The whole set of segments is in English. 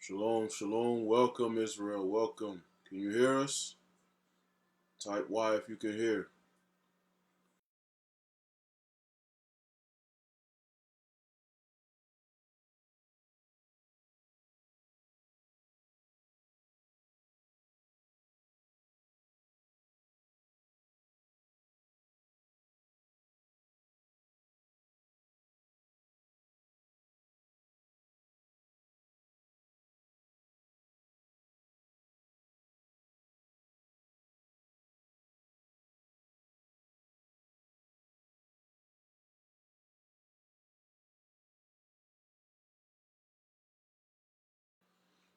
Shalom, shalom. Welcome, Israel. Welcome. Can you hear us? Type Y if you can hear.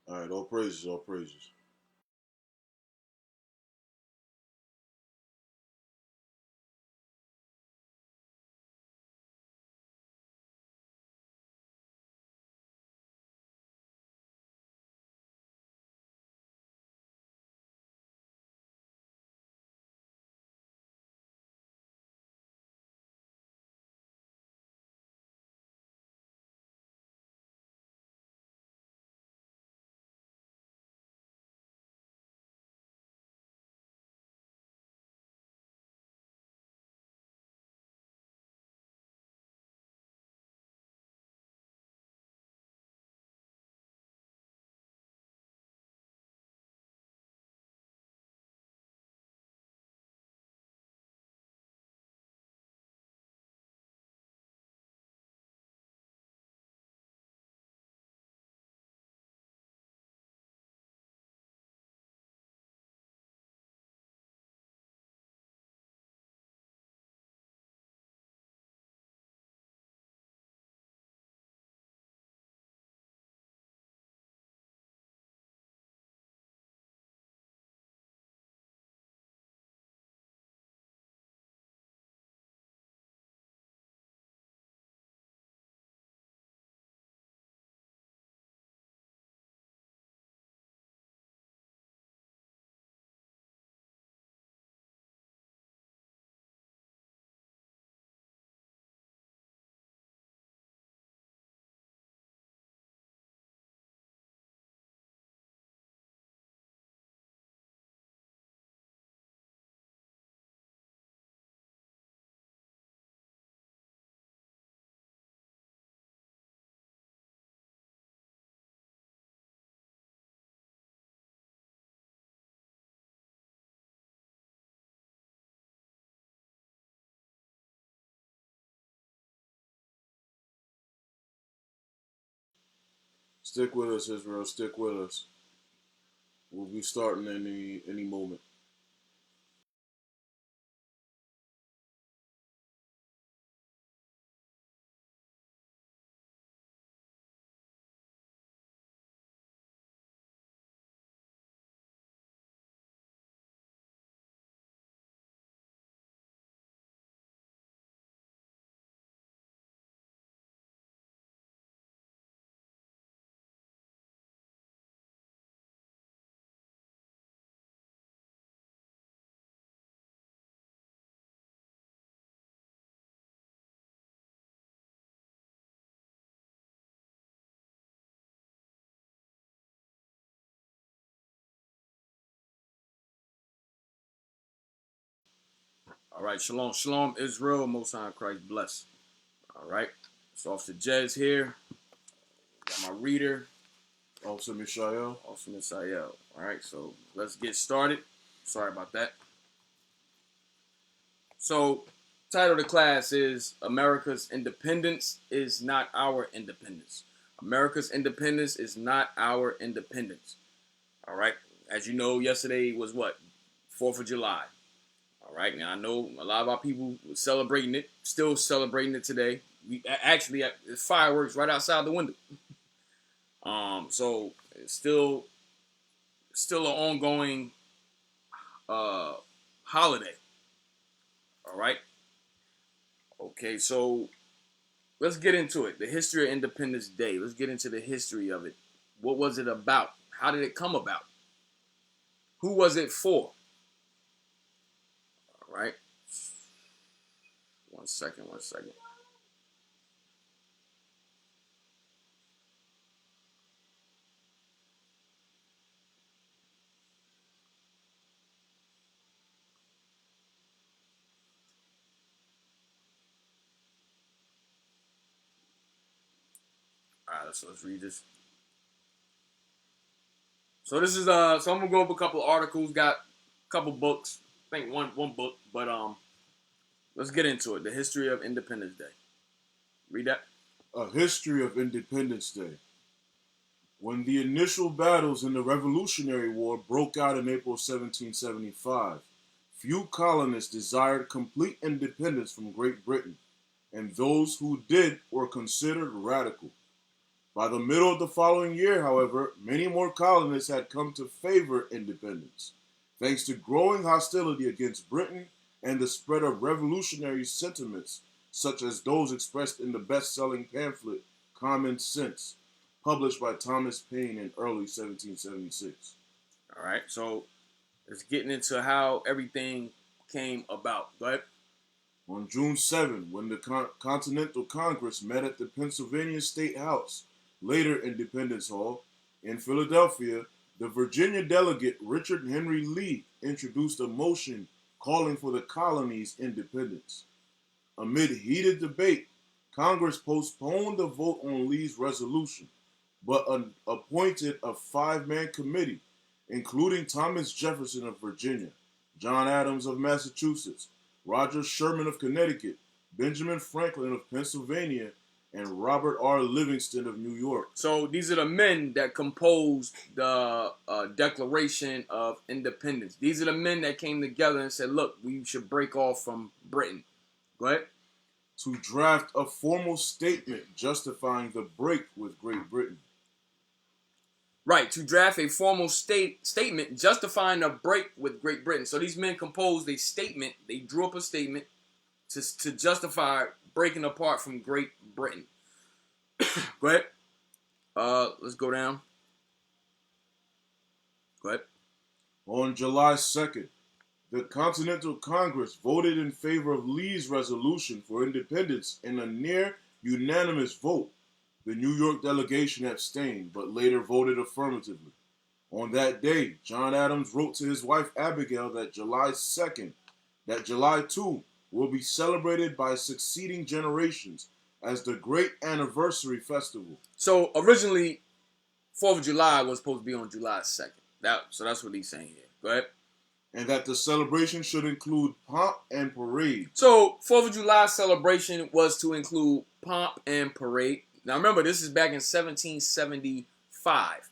All right, all praises, all praises. Stick with us, Israel. Stick with us. We'll be starting any moment. All right, shalom, shalom, Israel. Most High Christ bless. All right, so Officer Jez here. Got my reader, Officer Mishael. Officer Misael. All right, so let's get started. Sorry about that. So, title of the class is America's Independence is Not Our Independence. America's independence is not our independence. All right. As you know, yesterday was what? 4th of July. All right. Now, I know a lot of our people were celebrating it, still celebrating it today. We actually, there's fireworks right outside the window. So it's still an ongoing uh, holiday. All right. Okay. So let's get into it. The history of Independence Day. Let's get into the history of it. What was it about? How did it come about? Who was it for? All right. One second. One second. right, so let's read this. So this is so I'm gonna go over a couple of articles. Got a couple books. I think one book, but let's get into it. The history of Independence Day. Read that. A history of Independence Day. When the initial battles in the Revolutionary War broke out in April 1775, few colonists desired complete independence from Great Britain, and those who did were considered radical. By the middle of the following year, however, many more colonists had come to favor independence, thanks to growing hostility against Britain and the spread of revolutionary sentiments, such as those expressed in the best-selling pamphlet Common Sense, published by Thomas Paine in early 1776. All right, so let's get into how everything came about. Go ahead. On June 7, when the Continental Congress met at the Pennsylvania State House, later Independence Hall, in Philadelphia, the Virginia delegate Richard Henry Lee introduced a motion calling for the colony's independence. Amid heated debate, Congress postponed the vote on Lee's resolution, but appointed a five-man committee, including Thomas Jefferson of Virginia, John Adams of Massachusetts, Roger Sherman of Connecticut, Benjamin Franklin of Pennsylvania, and Robert R. Livingston of New York. So these are the men that composed the Declaration of Independence. These are the men that came together and said, look, we should break off from Britain. Go ahead. To draft a formal statement justifying the break with Great Britain. Right, to draft a formal statement justifying a break with Great Britain. So these men composed a statement. They drew up a statement to justify breaking apart from Great Britain. Go ahead. Let's go down. Go ahead. On July 2nd, the Continental Congress voted in favor of Lee's resolution for independence in a near unanimous vote. The New York delegation abstained, but later voted affirmatively. On that day, John Adams wrote to his wife Abigail that July 2 will be celebrated by succeeding generations as the great anniversary festival. So originally, 4th of July was supposed to be on July 2nd. So that's what he's saying here. Go ahead. And that the celebration should include pomp and parade. So 4th of July celebration was to include pomp and parade. Now remember, this is back in 1775.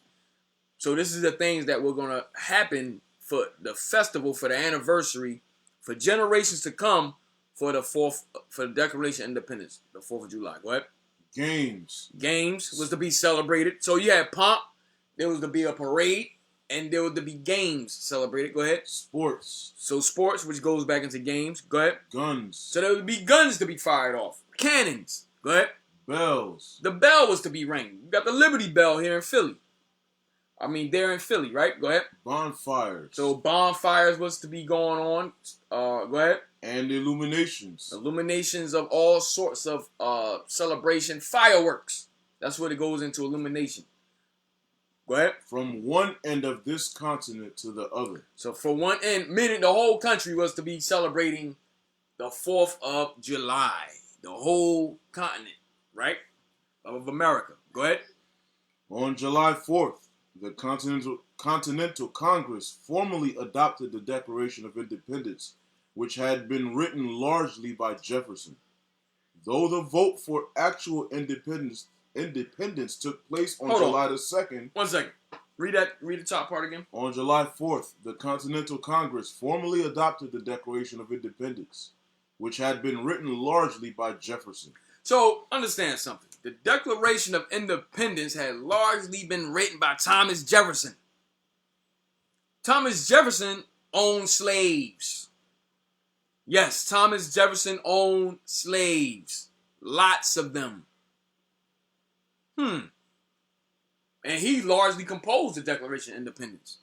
So this is the things that were going to happen for the festival, for the anniversary, for generations to come, for the Declaration of Independence, the 4th of July. Go ahead. Games Was to be celebrated. So you had pomp, there was to be a parade, and there was to be games celebrated. Go ahead. Sports. So sports, which goes back into games. Go ahead. Guns. So there would be guns to be fired off. Cannons. Go ahead. Bells. The bell was to be ringing. You got the Liberty Bell here in Philly. They're in Philly, right? Go ahead. Bonfires. So bonfires was to be going on. Go ahead. And illuminations. Illuminations of all sorts of celebration. Fireworks. That's what it goes into, illumination. Go ahead. From one end of this continent to the other. So for one end, meaning the whole country was to be celebrating the 4th of July. The whole continent, right, of America. Go ahead. On July 4th, the Continental Congress formally adopted the Declaration of Independence, which had been written largely by Jefferson. Though the vote for actual independence took place on July the 2nd. 1 second. Read the top part again. On July 4th, the Continental Congress formally adopted the Declaration of Independence, which had been written largely by Jefferson. So, understand something. The Declaration of Independence had largely been written by Thomas Jefferson. Thomas Jefferson owned slaves. Yes, Thomas Jefferson owned slaves. Lots of them. And he largely composed the Declaration of Independence.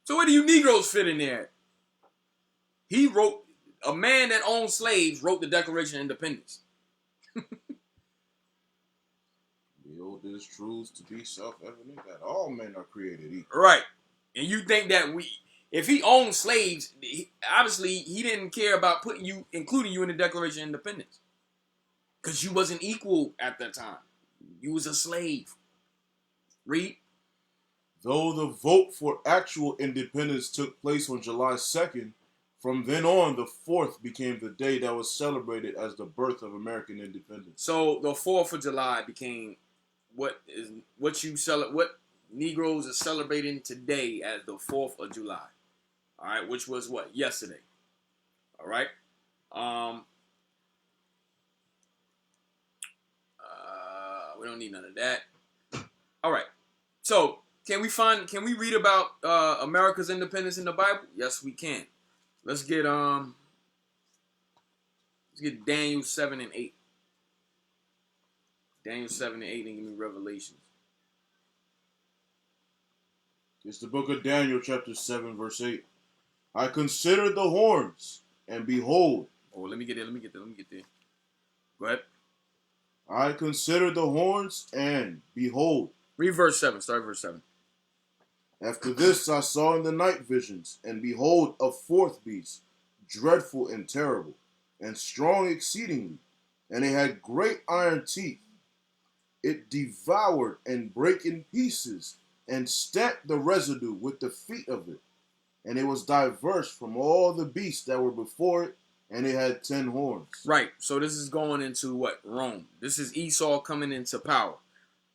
So where do you Negroes fit in there? He wrote, a man that owned slaves wrote the Declaration of Independence. This truths to be self-evident that all men are created equal. Right. And you think that if he owned slaves, obviously he didn't care about including you in the Declaration of Independence. Because you wasn't equal at that time. You was a slave. Read. Though the vote for actual independence took place on July 2nd, from then on, the 4th became the day that was celebrated as the birth of American independence. So the 4th of July became what Negroes are celebrating today as the 4th of July. All right, which was what? Yesterday. All right. We don't need none of that. All right. So can we read about America's independence in the Bible? Yes, we can. Let's get Daniel 7 and 8. Daniel 7 and 8 and give me Revelations. It's the book of Daniel, chapter 7, verse 8. I considered the horns, and behold. Oh, let me get there. Go ahead. I considered the horns, and behold. Read verse 7. Start verse 7. After this I saw in the night visions, and behold, a fourth beast, dreadful and terrible, and strong exceedingly, and it had great iron teeth. It devoured and brake in pieces, and stamped the residue with the feet of it. And it was diverse from all the beasts that were before it, and it had 10 horns. Right. So this is going into what? Rome. This is Esau coming into power.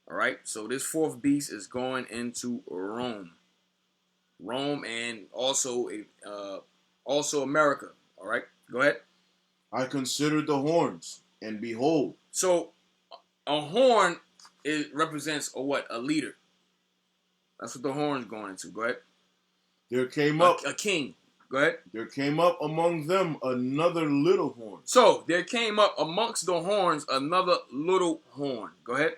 All right. So this fourth beast is going into Rome. Rome and also America. All right. Go ahead. I considered the horns, and behold. So a horn represents a leader. That's what the horn's going into. Go ahead. There came up a king. Go ahead. There came up among them another little horn. So there came up amongst the horns another little horn. Go ahead.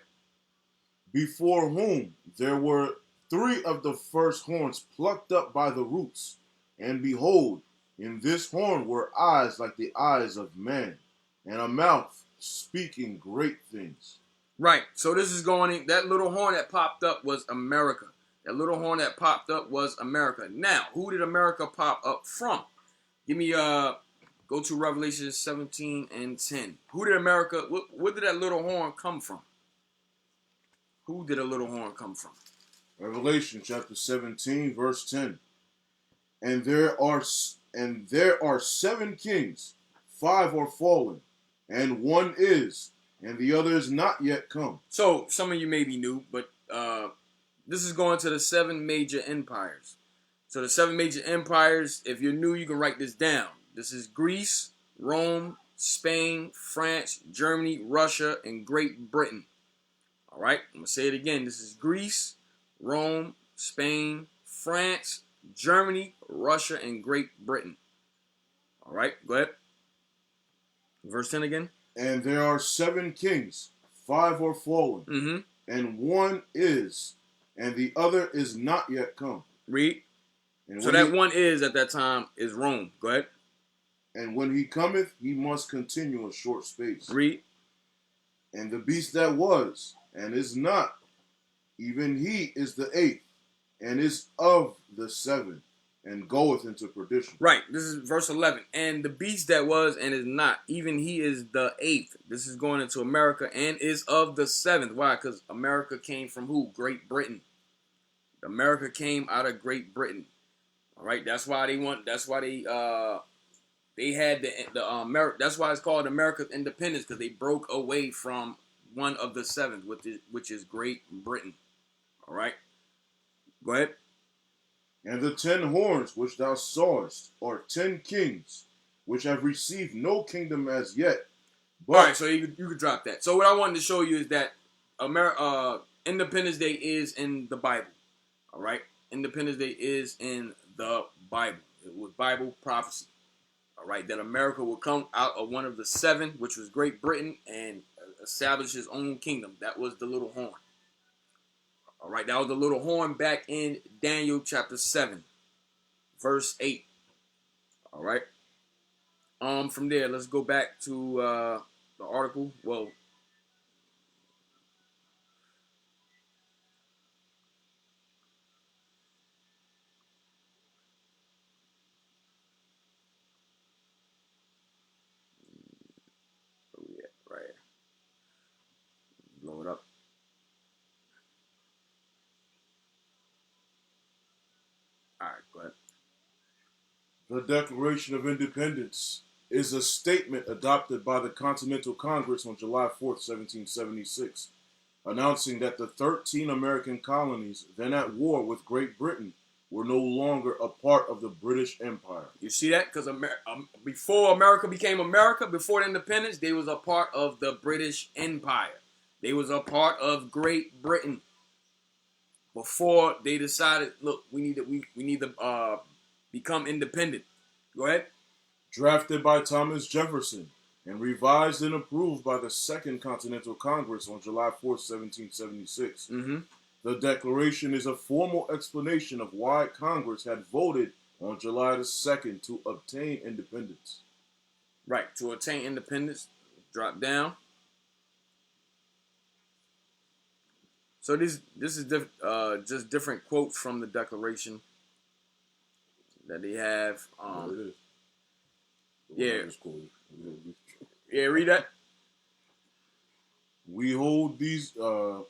Before whom there were 3 of the first horns plucked up by the roots. And behold, in this horn were eyes like the eyes of man, and a mouth speaking great things. Right. So this is going in. That little horn that popped up was America. That little horn that popped up was America. Now, who did America pop up from? Give me go to Revelation 17 and 10. Who did America, where did that little horn come from? Who did a little horn come from? Revelation chapter 17, verse 10. And there are 7 kings, 5 are fallen, and 1 is, and the other is not yet come. So some of you may be new, but this is going to the 7 major empires. So the 7 major empires, if you're new, you can write this down. This is Greece, Rome, Spain, France, Germany, Russia, and Great Britain. All right, I'm going to say it again. This is Greece, Rome, Spain, France, Germany, Russia, and Great Britain. All right, go ahead. Verse 10 again. And there are 7 kings, 5 are fallen, and 1 is, and the other is not yet come. Read. So that 1 is at that time is Rome. Go ahead. And when he cometh, he must continue a short space. Read. And the beast that was, and is not, even he is the 8th, and is of the 7, and goeth into perdition. Right. This is verse 11. And the beast that was and is not, even he is the 8th. This is going into America and is of the 7th. Why? Because America came from who? Great Britain. America came out of Great Britain. All right. That's why they had that's why it's called America's independence, because they broke away from one of the 7th, which is Great Britain. All right. Go ahead. And the 10 horns which thou sawest are 10 kings, which have received no kingdom as yet. All right, so you could drop that. So what I wanted to show you is that Independence Day is in the Bible. All right, Independence Day is in the Bible. It was Bible prophecy. All right, that America will come out of one of the 7, which was Great Britain, and establish his own kingdom. That was the little horn. All right, that was the little horn back in Daniel chapter 7, verse 8. All right. From there, let's go back to the article. Well, right. Blow it up. Go ahead. The Declaration of Independence is a statement adopted by the Continental Congress on July 4th, 1776, announcing that the 13 American colonies, then at war with Great Britain, were no longer a part of the British Empire. You see that? Because before America became America, before the independence, they was a part of the British Empire. They was a part of Great Britain. Before they decided, look, we need to become independent. Go ahead. Drafted by Thomas Jefferson and revised and approved by the Second Continental Congress on July 4th, 1776. Mm-hmm. The Declaration is a formal explanation of why Congress had voted on July the 2nd to obtain independence. Right, to attain independence. Drop down. So this is just different quotes from the Declaration that they have. There it is. Yeah, read that. We hold these. You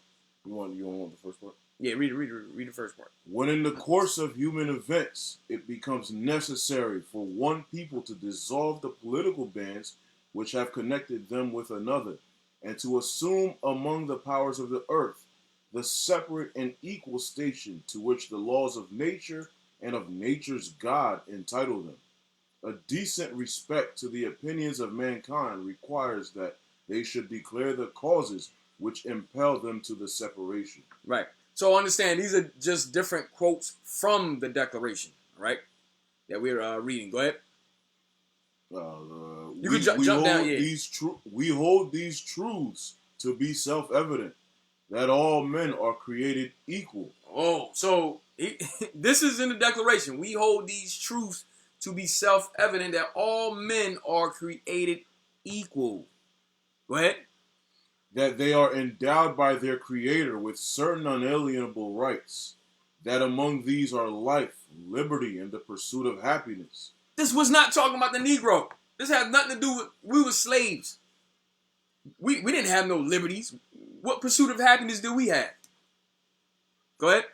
want the first part? Yeah, read the first part. When in the course of human events it becomes necessary for one people to dissolve the political bands which have connected them with another, and to assume among the powers of the earth the separate and equal station to which the laws of nature and of nature's God entitle them. A decent respect to the opinions of mankind requires that they should declare the causes which impel them to the separation. Right. So understand, these are just different quotes from the Declaration, right? That we're reading. Go ahead. You can jump down. Yeah. We hold these truths to be self-evident, that all men are created equal. Oh, so this is in the Declaration. We hold these truths to be self-evident that all men are created equal. Go ahead. That they are endowed by their Creator with certain unalienable rights. That among these are life, liberty, and the pursuit of happiness. This was not talking about the Negro. This had nothing to do with, we were slaves. We didn't have no liberties. What pursuit of happiness do we have? Go ahead.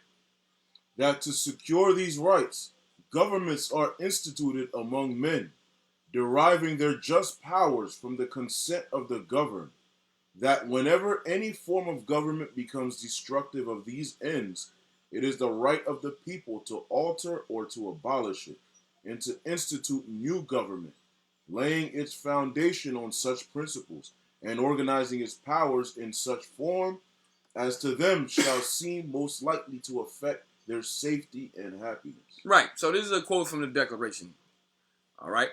That to secure these rights, governments are instituted among men, deriving their just powers from the consent of the governed. That whenever any form of government becomes destructive of these ends, it is the right of the people to alter or to abolish it, and to institute new government, laying its foundation on such principles, and organizing its powers in such form as to them shall seem most likely to affect their safety and happiness. Right. So this is a quote from the Declaration. All right.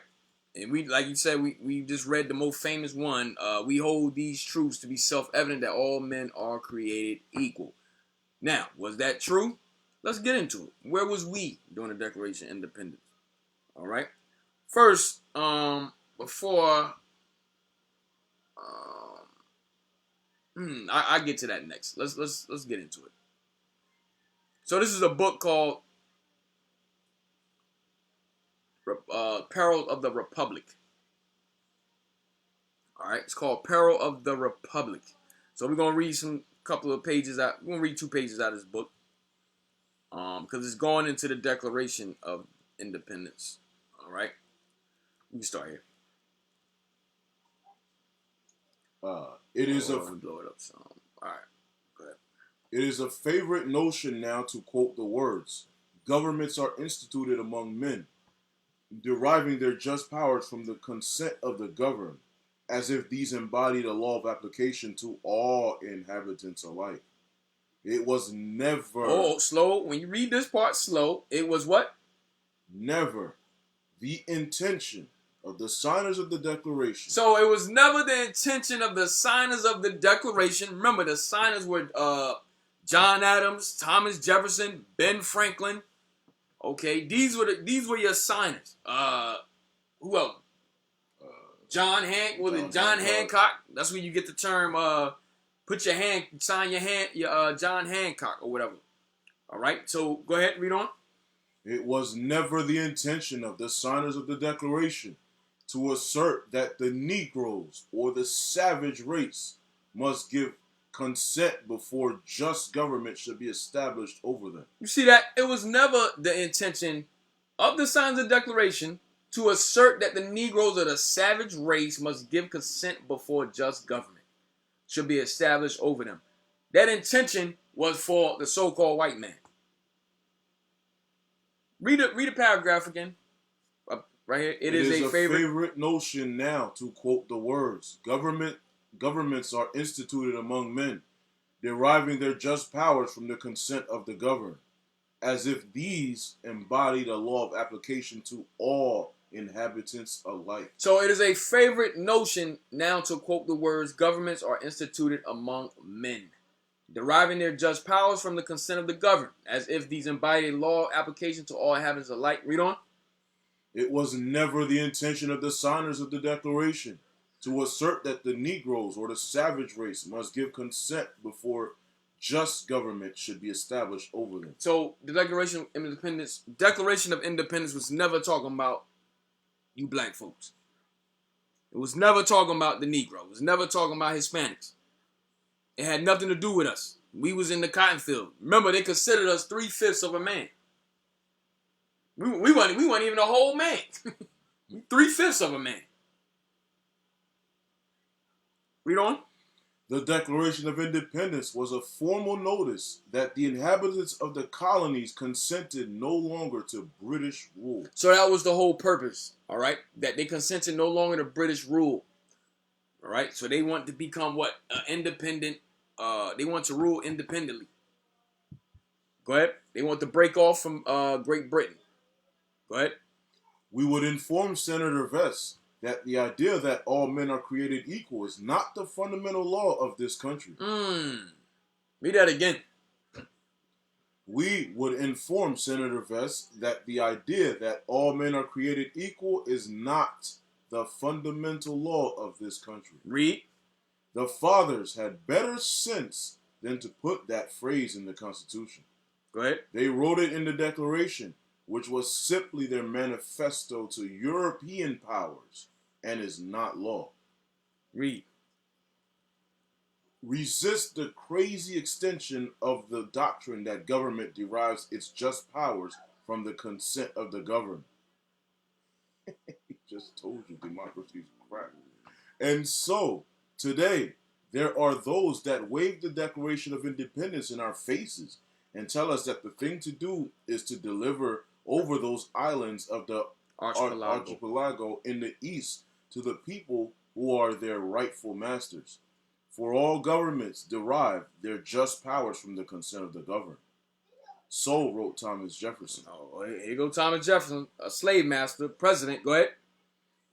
And we, like you said, we just read the most famous one. We hold these truths to be self-evident that all men are created equal. Now, was that true? Let's get into it. Where was we during the Declaration of Independence? All right. First, before I get to that next. Let's get into it. So this is a book called Peril of the Republic. All right, it's called Peril of the Republic. So we're gonna read couple of pages out. We're gonna read 2 pages out of this book, because it's going into the Declaration of Independence. All right, we can start here. It is blow it up some. All right, go ahead. It is a favorite notion now to quote the words, "Governments are instituted among men, deriving their just powers from the consent of the governed, as if these embodied a law of application to all inhabitants alike." It was never... Oh, slow. When you read this part, slow. It was what? Never the intention of the signers of the Declaration. So it was never the intention of the signers of the Declaration. Remember, the signers were John Adams, Thomas Jefferson, Ben Franklin. Okay, these were your signers. Who else? John Hancock. That's where you get the term. Sign your hand, John Hancock or whatever. All right. So go ahead, read on. It was never the intention of the signers of the Declaration to assert that the Negroes or the savage race must give consent before just government should be established over them. You see that? It was never the intention of the signs of the Declaration to assert that the Negroes of the savage race must give consent before just government should be established over them. That intention was for the so-called white man. Read a paragraph again. Right here. It is a favorite notion now to quote the words, governments are instituted among men, deriving their just powers from the consent of the governed, as if these embodied a law of application to all inhabitants alike. So it is a favorite notion now to quote the words, governments are instituted among men, deriving their just powers from the consent of the governed, as if these embodied a law of application to all inhabitants alike. Read on. It was never the intention of the signers of the Declaration to assert that the Negroes or the savage race must give consent before just government should be established over them. So the Declaration of Independence was never talking about you black folks. It was never talking about the Negro. It was never talking about Hispanics. It had nothing to do with us. We was in the cotton field. Remember, they considered us 3/5 of a man. We weren't even a whole man. 3/5 of a man. Read on. The Declaration of Independence was a formal notice that the inhabitants of the colonies consented no longer to British rule. So that was the whole purpose, all right? That they consented no longer to British rule, all right? So they want to become what? Independent. They want to rule independently. Go ahead. They want to break off from Great Britain. Go ahead. We would inform Senator Vest that the idea that all men are created equal is not the fundamental law of this country. Read that again. We would inform Senator Vest that the idea that all men are created equal is not the fundamental law of this country. Read. The fathers had better sense than to put that phrase in the Constitution. Go ahead. They wrote it in the Declaration, which was simply their manifesto to European powers and is not law. Read. Resist the crazy extension of the doctrine that government derives its just powers from the consent of the governed. He just told you democracy is crap. And so, today, there are those that wave the Declaration of Independence in our faces and tell us that the thing to do is to deliver over those islands of the archipelago in the east to the people who are their rightful masters. For all governments derive their just powers from the consent of the governed. So wrote Thomas Jefferson. Oh, here go Thomas Jefferson, a slave master, president. Go ahead.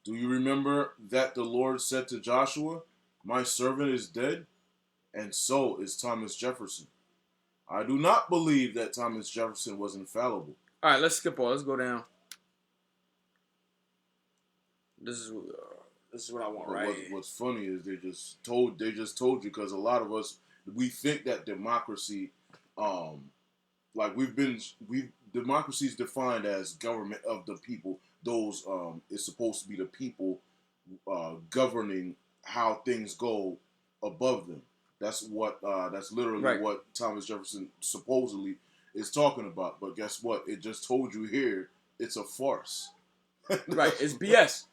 Do you remember that the Lord said to Joshua, "My servant is dead"? And so is Thomas Jefferson. I do not believe that Thomas Jefferson was infallible. All right, let's skip on. Let's go down. This is what I want, right? What's funny is they just told you because a lot of us we think that democracy, democracy is defined as government of the people. Those is supposed to be the people governing how things go above them. That's literally right. What Thomas Jefferson supposedly is talking about. But guess what? It just told you here it's a farce. Right, it's BS.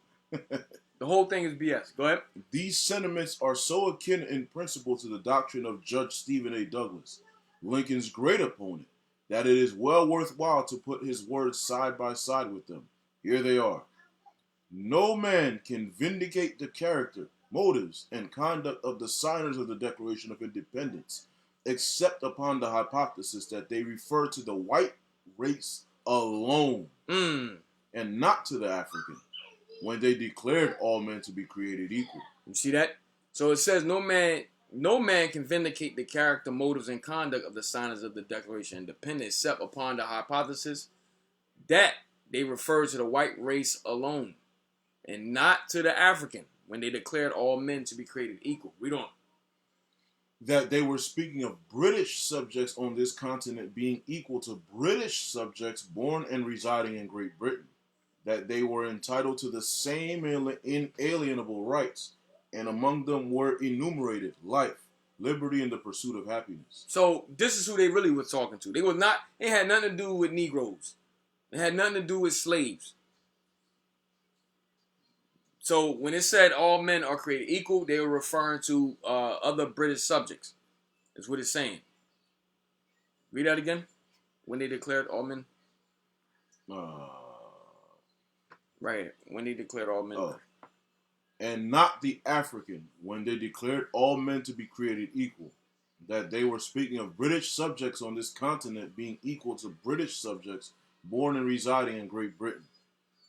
The whole thing is BS. Go ahead. These sentiments are so akin in principle to the doctrine of Judge Stephen A. Douglas, Lincoln's great opponent, that it is well worthwhile to put his words side by side with them. Here they are. No man can vindicate the character, motives, and conduct of the signers of the Declaration of Independence, except upon the hypothesis that they refer to the white race alone, and not to the African, when they declared all men to be created equal. You see that? So it says no man can vindicate the character, motives, and conduct of the signers of the Declaration of Independence, except upon the hypothesis that they refer to the white race alone, and not to the African, when they declared all men to be created equal. Read on. That they were speaking of British subjects on this continent being equal to British subjects born and residing in Great Britain. That they were entitled to the same inalienable rights, and among them were enumerated life, liberty, and the pursuit of happiness. So this is who they really were talking to. They had nothing to do with Negroes. It had nothing to do with slaves. So when it said all men are created equal, they were referring to other British subjects. Is what it's saying. Read that again. When they declared all men. Uh, Right. When they declared all men. And not the African, when they declared all men to be created equal. That they were speaking of British subjects on this continent being equal to British subjects born and residing in Great Britain.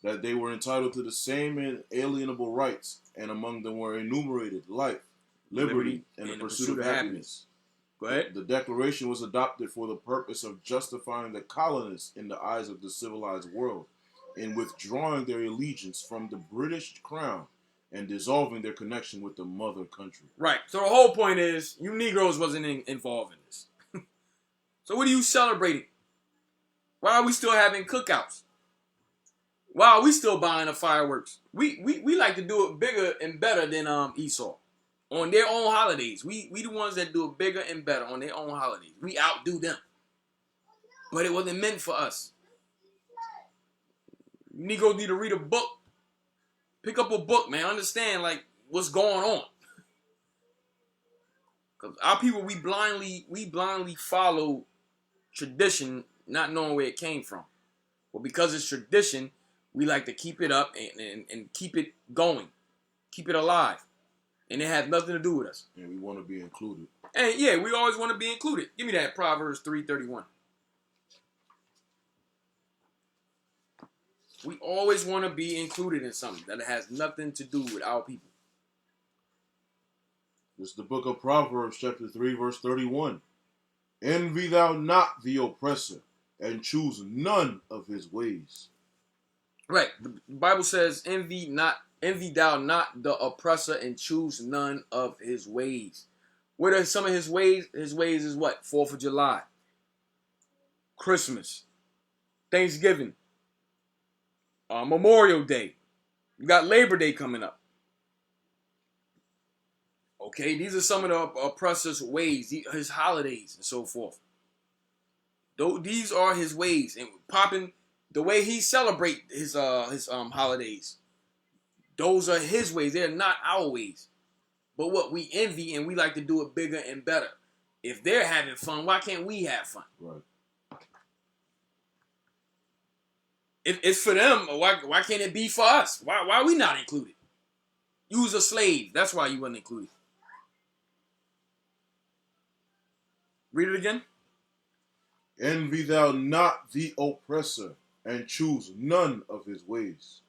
That they were entitled to the same inalienable rights, and among them were enumerated life, liberty, and the pursuit of happiness. Go ahead. The Declaration was adopted for the purpose of justifying the colonists in the eyes of the civilized world, in withdrawing their allegiance from the British crown and dissolving their connection with the mother country. Right. So the whole point is, you Negroes wasn't involved in this. So what are you celebrating? Why are we still having cookouts? Why are we still buying the fireworks? We like to do it bigger and better than Esau. On their own holidays. We the ones that do it bigger and better on their own holidays. We outdo them. But it wasn't meant for us. Negroes need to read a book. Pick up a book, man. Understand, like, what's going on. Because our people, we blindly follow tradition, not knowing where it came from. But because it's tradition, we like to keep it up and keep it going. Keep it alive. And it has nothing to do with us. And we want to be included. And yeah, we always want to be included. Give me that Proverbs 3:31. We always want to be included in something that has nothing to do with our people. This is the book of Proverbs, chapter 3, verse 31. Envy thou not the oppressor, and choose none of his ways. Right. The Bible says, envy thou not the oppressor, and choose none of his ways. What are some of his ways? His ways is what? 4th of July. Christmas. Thanksgiving. Memorial Day. You got Labor Day coming up. Okay, these are some of the oppressor's ways, his holidays and so forth. These are his ways, and popping the way he celebrate his holidays. Those are his ways. They're not our ways. But what we envy, and we like to do it bigger and better. If they're having fun, why can't we have fun? Right. If it's for them, why can't it be for us? Why are we not included? You was a slave. That's why you wasn't included. Read it again. Envy thou not the oppressor, and choose none of his ways.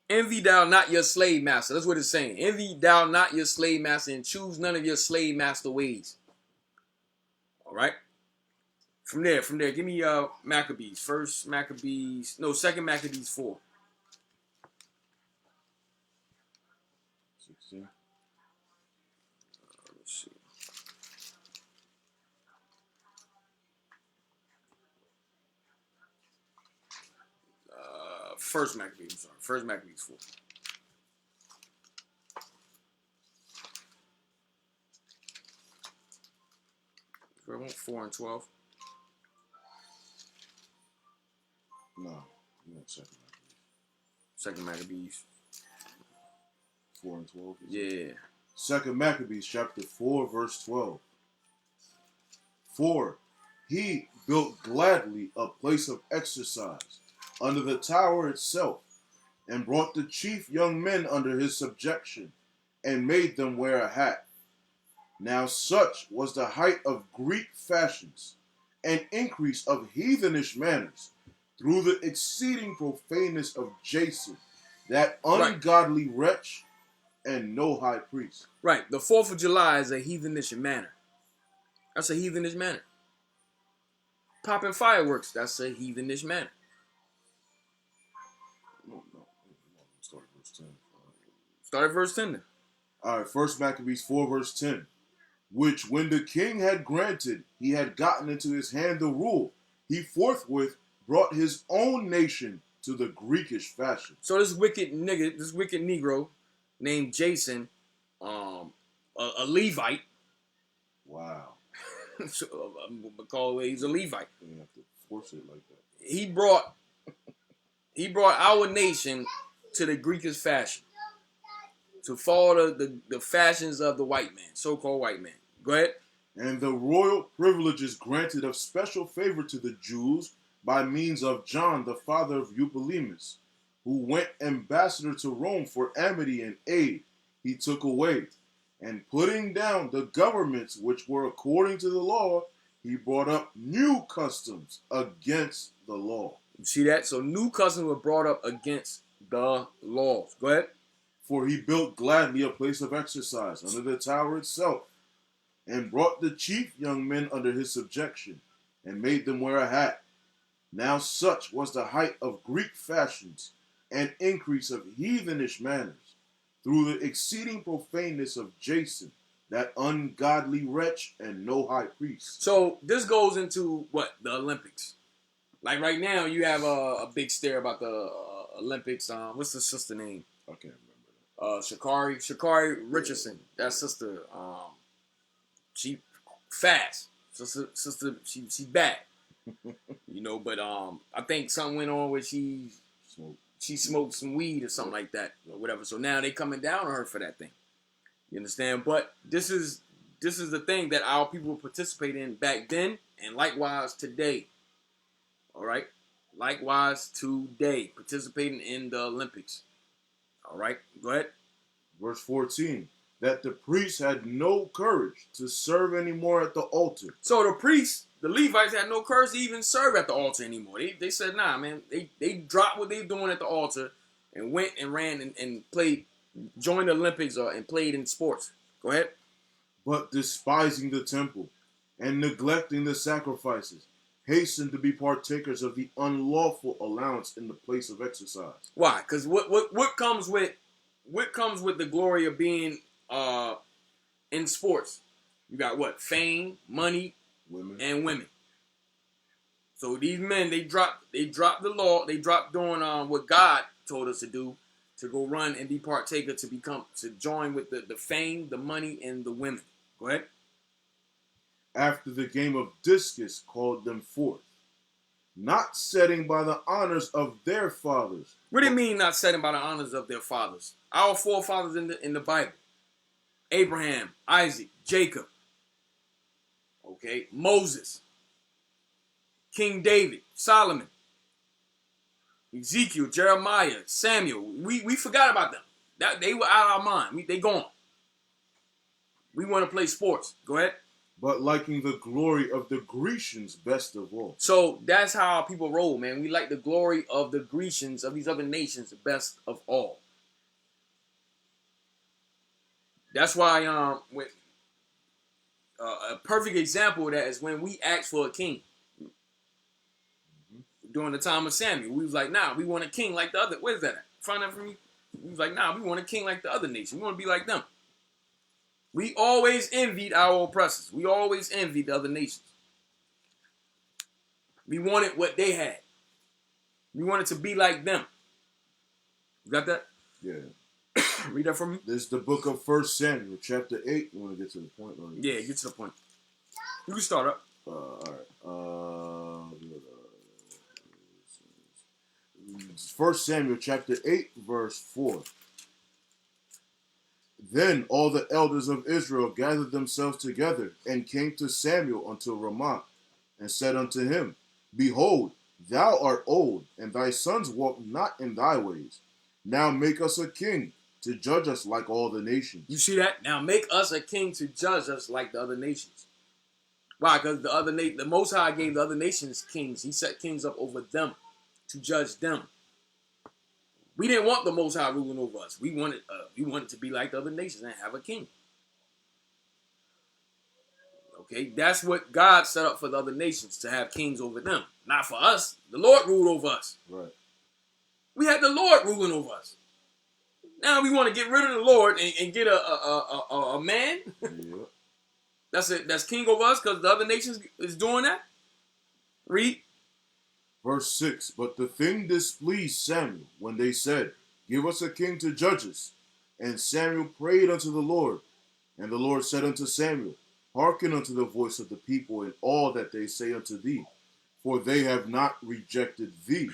Envy thou not your slave master. That's what it's saying. Envy thou not your slave master, and choose none of your slave master ways. All right. From there, give me Maccabees. Second Maccabees 4. 16. Let's see. First Maccabees 4. I want 4 and 12. No, you want second Maccabees. Second Maccabees. 4 and 12? Yeah. Second Maccabees, chapter 4, verse 12. For he built gladly a place of exercise under the tower itself, and brought the chief young men under his subjection, and made them wear a hat. Now such was the height of Greek fashions, and increase of heathenish manners, through the exceeding profaneness of Jason, that ungodly wretch, and no high priest. Right. The 4th of July is a heathenish manner. That's a heathenish manner. Popping fireworks, that's a heathenish manner. No. Start at verse 10. Start at verse 10 then. All right, First Maccabees 4, verse 10. Which, when the king had granted, he had gotten into his hand the rule, he forthwith brought his own nation to the Greekish fashion. So this wicked Negro named Jason, a Levite. Wow. So, he's a Levite. You have to force it like that. He brought He brought our nation to the Greekish fashion, to follow the fashions of the white man, so-called white man. Go ahead. And the royal privileges granted of special favor to the Jews by means of John, the father of Eupolemus, who went ambassador to Rome for amity and aid, he took away. And putting down the governments which were according to the law, he brought up new customs against the law. You see that? So new customs were brought up against the laws. Go ahead. For he built gladly a place of exercise under the tower itself, and brought the chief young men under his subjection, and made them wear a hat. Now such was the height of Greek fashions, and increase of heathenish manners, through the exceeding profaneness of Jason, that ungodly wretch, and no high priest. So this goes into what? The Olympics. Like right now, you have a big stare about the Olympics. What's the sister name? I can't remember. Sha'Carri Richardson. That sister. She fast. Sister, she bad. But I think something went on where she smoked some weed or something like that or whatever. So now they coming down on her for that thing. You understand? But this is the thing that our people participated in back then, and likewise today. All right, likewise today, participating in the Olympics. All right, go ahead. Verse 14. That the priests had no courage to serve anymore at the altar. So the priests, the Levites, had no courage to even serve at the altar anymore. They said, nah, man. They dropped what they were doing at the altar and went and ran and played, joined the Olympics and played in sports. Go ahead. But despising the temple and neglecting the sacrifices, hastened to be partakers of the unlawful allowance in the place of exercise. Why? Because what comes with the glory of being in sports? You got what? Fame, money, and women. So these men, they dropped the law. They dropped doing what God told us to do, to go run and be partaker, to join with the fame, the money, and the women. Go ahead. After the game of discus called them forth, not setting by the honors of their fathers. What do you mean not setting by the honors of their fathers? Our forefathers in the Bible: Abraham, Isaac, Jacob, okay, Moses, King David, Solomon, Ezekiel, Jeremiah, Samuel. We forgot about them. That they were out of our mind. They gone. We want to play sports. Go ahead. But liking the glory of the Grecians best of all. So that's how people roll, man. We like the glory of the Grecians, of these other nations, best of all. That's why a perfect example of that is when we asked for a king. During the time of Samuel, we was like, nah, we want a king like the other. Where's that at? Find that for me. We was like, nah, we want a king like the other nation. We want to be like them. We always envied our oppressors. We always envied the other nations. We wanted what they had. We wanted to be like them. You got that? Yeah. Read that for me. This is the book of 1 Samuel, chapter 8. You want to get to the point? Yeah, get to the point. You can start up. All right. 1 Samuel, chapter 8, verse 4. Then all the elders of Israel gathered themselves together and came to Samuel unto Ramah, and said unto him, Behold, thou art old, and thy sons walk not in thy ways. Now make us a king to judge us like all the nations. You see that? Now make us a king to judge us like the other nations. Why? Because the Most High gave the other nations kings. He set kings up over them to judge them. We didn't want the Most High ruling over us. We wanted to be like the other nations and have a king. Okay, that's what God set up for the other nations, to have kings over them. Not for us. The Lord ruled over us. Right. We had the Lord ruling over us. Now we want to get rid of the Lord and get a man. Yeah. That's king over us because the other nations is doing that. Read. Verse 6, But the thing displeased Samuel when they said, Give us a king to judge us. And Samuel prayed unto the Lord. And the Lord said unto Samuel, Hearken unto the voice of the people in all that they say unto thee, for they have not rejected thee,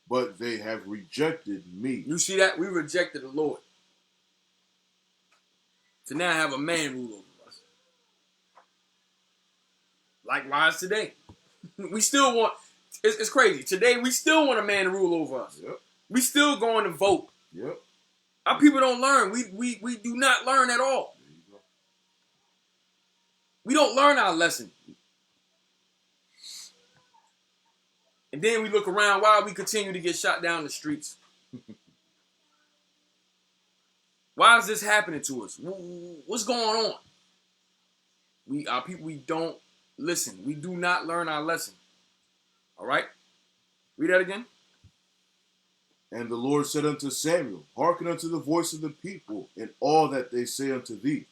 but they have rejected me. You see that? We rejected the Lord. To now have a man rule over us. Likewise today. We still want, it's crazy. Today we still want a man to rule over us. Yep. We still going to vote. Yep. Our people don't learn. We do not learn at all. There you go. We don't learn our lesson. And then we look around while we continue to get shot down the streets. Why is this happening to us? What's going on? Our people, we don't listen. We do not learn our lesson. All right? Read that again. And the Lord said unto Samuel, Hearken unto the voice of the people in all that they say unto thee.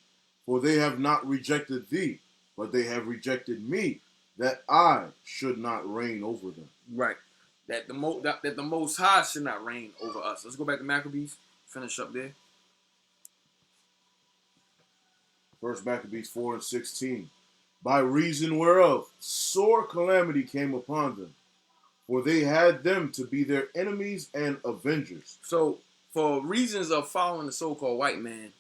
For they have not rejected thee, but they have rejected me, that I should not reign over them. Right. That the Most High should not reign over us. Let's go back to Maccabees. Finish up there. First Maccabees 4:16. By reason whereof sore calamity came upon them, for they had them to be their enemies and avengers. So, for reasons of following the so-called white man,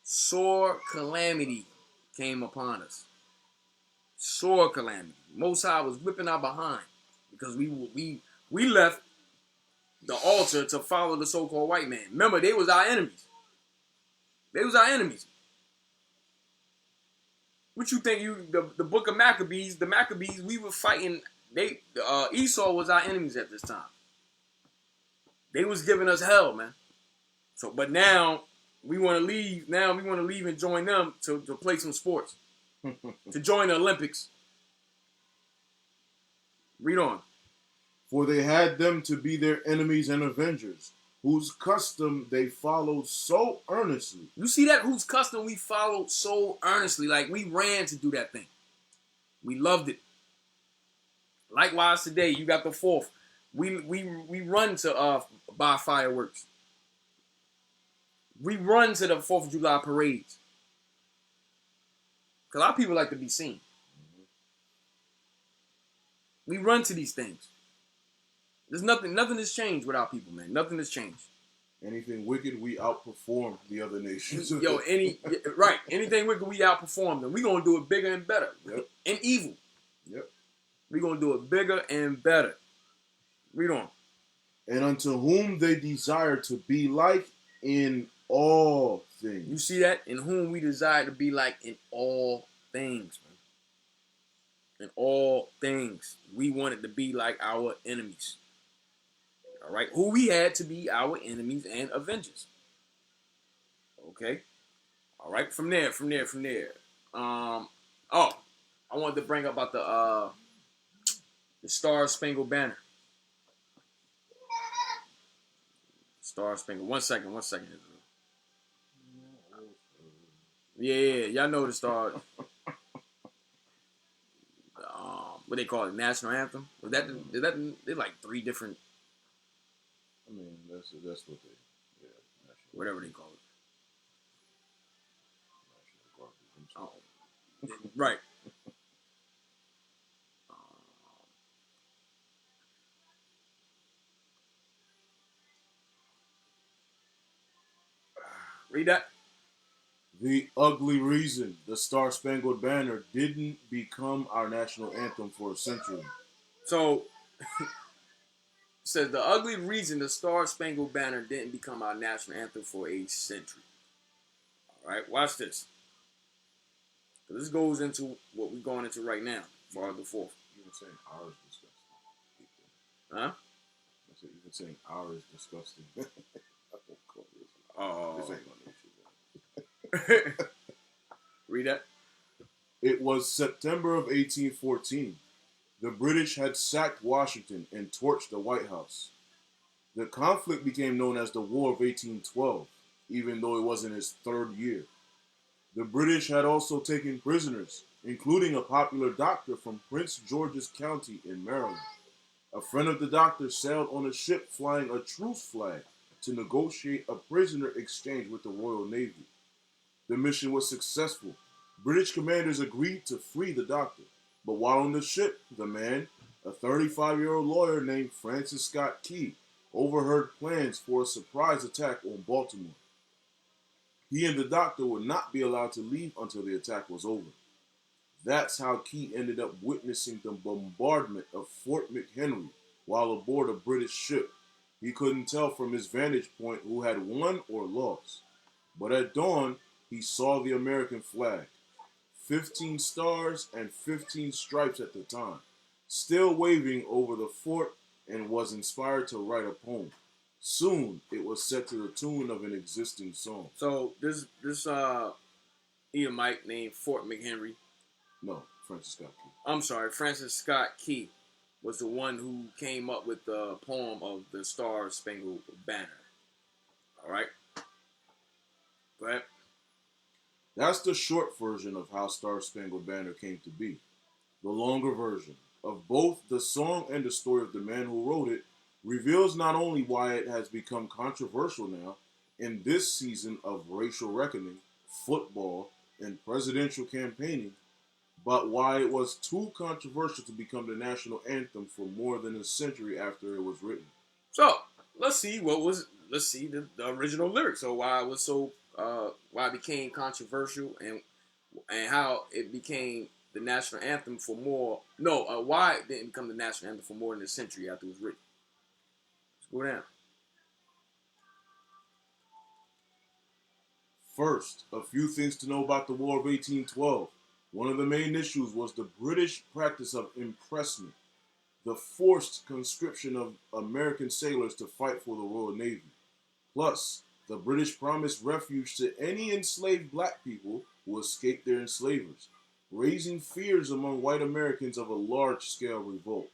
sore calamity came upon us. Sore calamity. Most High was whipping our behind because we left the altar to follow the so-called white man. Remember, they was our enemies. They was our enemies. What you think? The book of Maccabees, the Maccabees, we were fighting. Esau was our enemies at this time. They was giving us hell, man. So, but now we want to leave. Now we want to leave and join them to play some sports, to join the Olympics. Read on. For they had them to be their enemies and avengers, whose custom they followed so earnestly. You see that? Whose custom we followed so earnestly. Like we ran to do that thing. We loved it. Likewise today, you got the 4th. We run to buy fireworks. We run to the 4th of July parades. Because our people like to be seen. We run to these things. There's nothing has changed with our people, man. Nothing has changed. Anything wicked, we outperform the other nations. Anything wicked, we outperform them. We're going to do it bigger and better. Yep. And evil. Yep. We're going to do it bigger and better. Read on. And unto whom they desire to be like in all things. You see that? In whom we desire to be like in all things, man. In all things. We wanted to be like our enemies. All right? Who we had to be our enemies and avengers. Okay? All right? From there. I wanted to bring up about the Star Spangled Banner. Star Spangled. One second. Yeah, y'all know the Star. What they call it, national anthem. Was that? They're like 3 different. I mean, that's what they. Yeah, whatever they call it. National Oh, right. Read that. The ugly reason the Star Spangled Banner didn't become our national anthem for a century. So, it says the ugly reason the Star Spangled Banner didn't become our national anthem for a century. All right, watch this. This goes into what we're going into right now, for the 4th. Even saying ours is disgusting. Huh? I said even saying ours is disgusting. Oh. This ain't gonna issue. Read that. It was September of 1814. The British had sacked Washington and torched the White House. The conflict became known as the War of 1812, even though it was in its 3rd year. The British had also taken prisoners, including a popular doctor from Prince George's County in Maryland. A friend of the doctor sailed on a ship flying a truce flag to negotiate a prisoner exchange with the Royal Navy. The mission was successful. British commanders agreed to free the doctor, but while on the ship, the man, a 35-year-old lawyer named Francis Scott Key, overheard plans for a surprise attack on Baltimore. He and the doctor would not be allowed to leave until the attack was over. That's how Key ended up witnessing the bombardment of Fort McHenry while aboard a British ship. He couldn't tell from his vantage point who had won or lost. But at dawn, he saw the American flag, 15 stars and 15 stripes at the time, still waving over the fort, and was inspired to write a poem. Soon, it was set to the tune of an existing song. So this Iuic named Fort McHenry. No, Francis Scott Key. I'm sorry, Francis Scott Key was the one who came up with the poem of the Star Spangled Banner. All right, go ahead. That's the short version of how Star Spangled Banner came to be. The longer version of both the song and the story of the man who wrote it reveals not only why it has become controversial now in this season of racial reckoning, football, and presidential campaigning, but why it was too controversial to become the national anthem for more than a century after it was written. So let's see the original lyrics. So why it was so why it became controversial and how it became the national anthem for more. No, why it didn't become the national anthem for more than a century after it was written. Let's go down. First, a few things to know about the War of 1812. One of the main issues was the British practice of impressment, the forced conscription of American sailors to fight for the Royal Navy. Plus, the British promised refuge to any enslaved black people who escaped their enslavers, raising fears among white Americans of a large-scale revolt.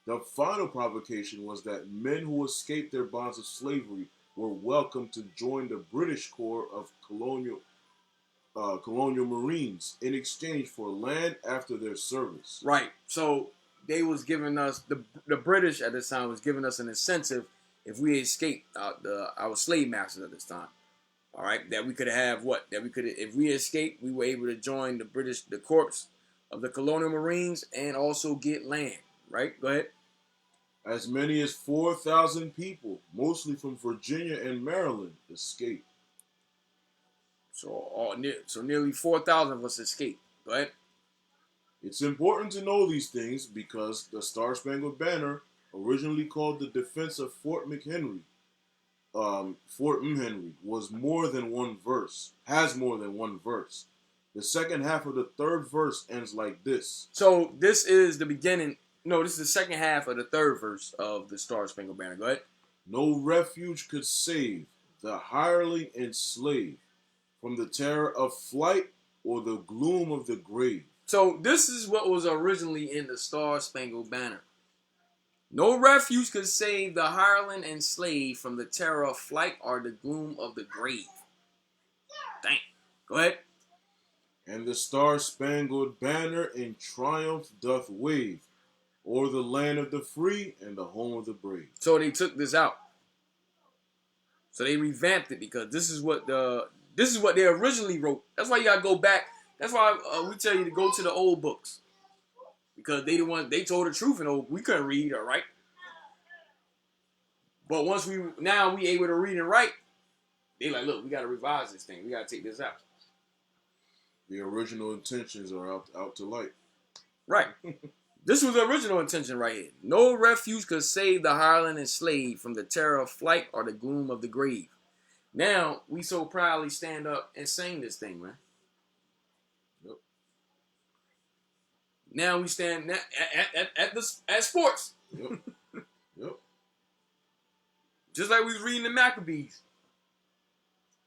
The final provocation was that men who escaped their bonds of slavery were welcome to join the British Corps of colonial Marines in exchange for land after their service. Right. So they was giving us the British at this time was giving us an incentive if we escaped our slave masters at this time. All right, that we could have what? That we could, if we escaped, we were able to join the corps of the colonial Marines and also get land. Right. Go ahead. As many as 4,000 people, mostly from Virginia and Maryland, escaped. So nearly 4,000 of us escaped. Go ahead. It's important to know these things because the Star Spangled Banner, originally called the Defense of Fort McHenry, was more than one verse. Has more than one verse. The second half of the third verse ends like this. So this is the beginning. No, this is the second half of the third verse of the Star Spangled Banner. Go ahead. No refuge could save the hireling and slave from the terror of flight or the gloom of the grave. So this is what was originally in the Star Spangled Banner. No refuge could save the hireling and slave from the terror of flight or the gloom of the grave. Dang. Go ahead. And the Star Spangled Banner in triumph doth wave o'er the land of the free and the home of the brave. So they took this out. So they revamped it because this is what they originally wrote. That's why you gotta go back. That's why we tell you to go to the old books, because they told the truth and we couldn't read or write. But once we able to read and write, they like, look, we gotta revise this thing. We gotta take this out. The original intentions are out to light. Right. This was the original intention right here. No refuge could save the hireling and slave from the terror of flight or the gloom of the grave. Now we so proudly stand up and sing this thing, man. Yep. Now we stand at sports. Yep. Yep. Just like we was reading the Maccabees.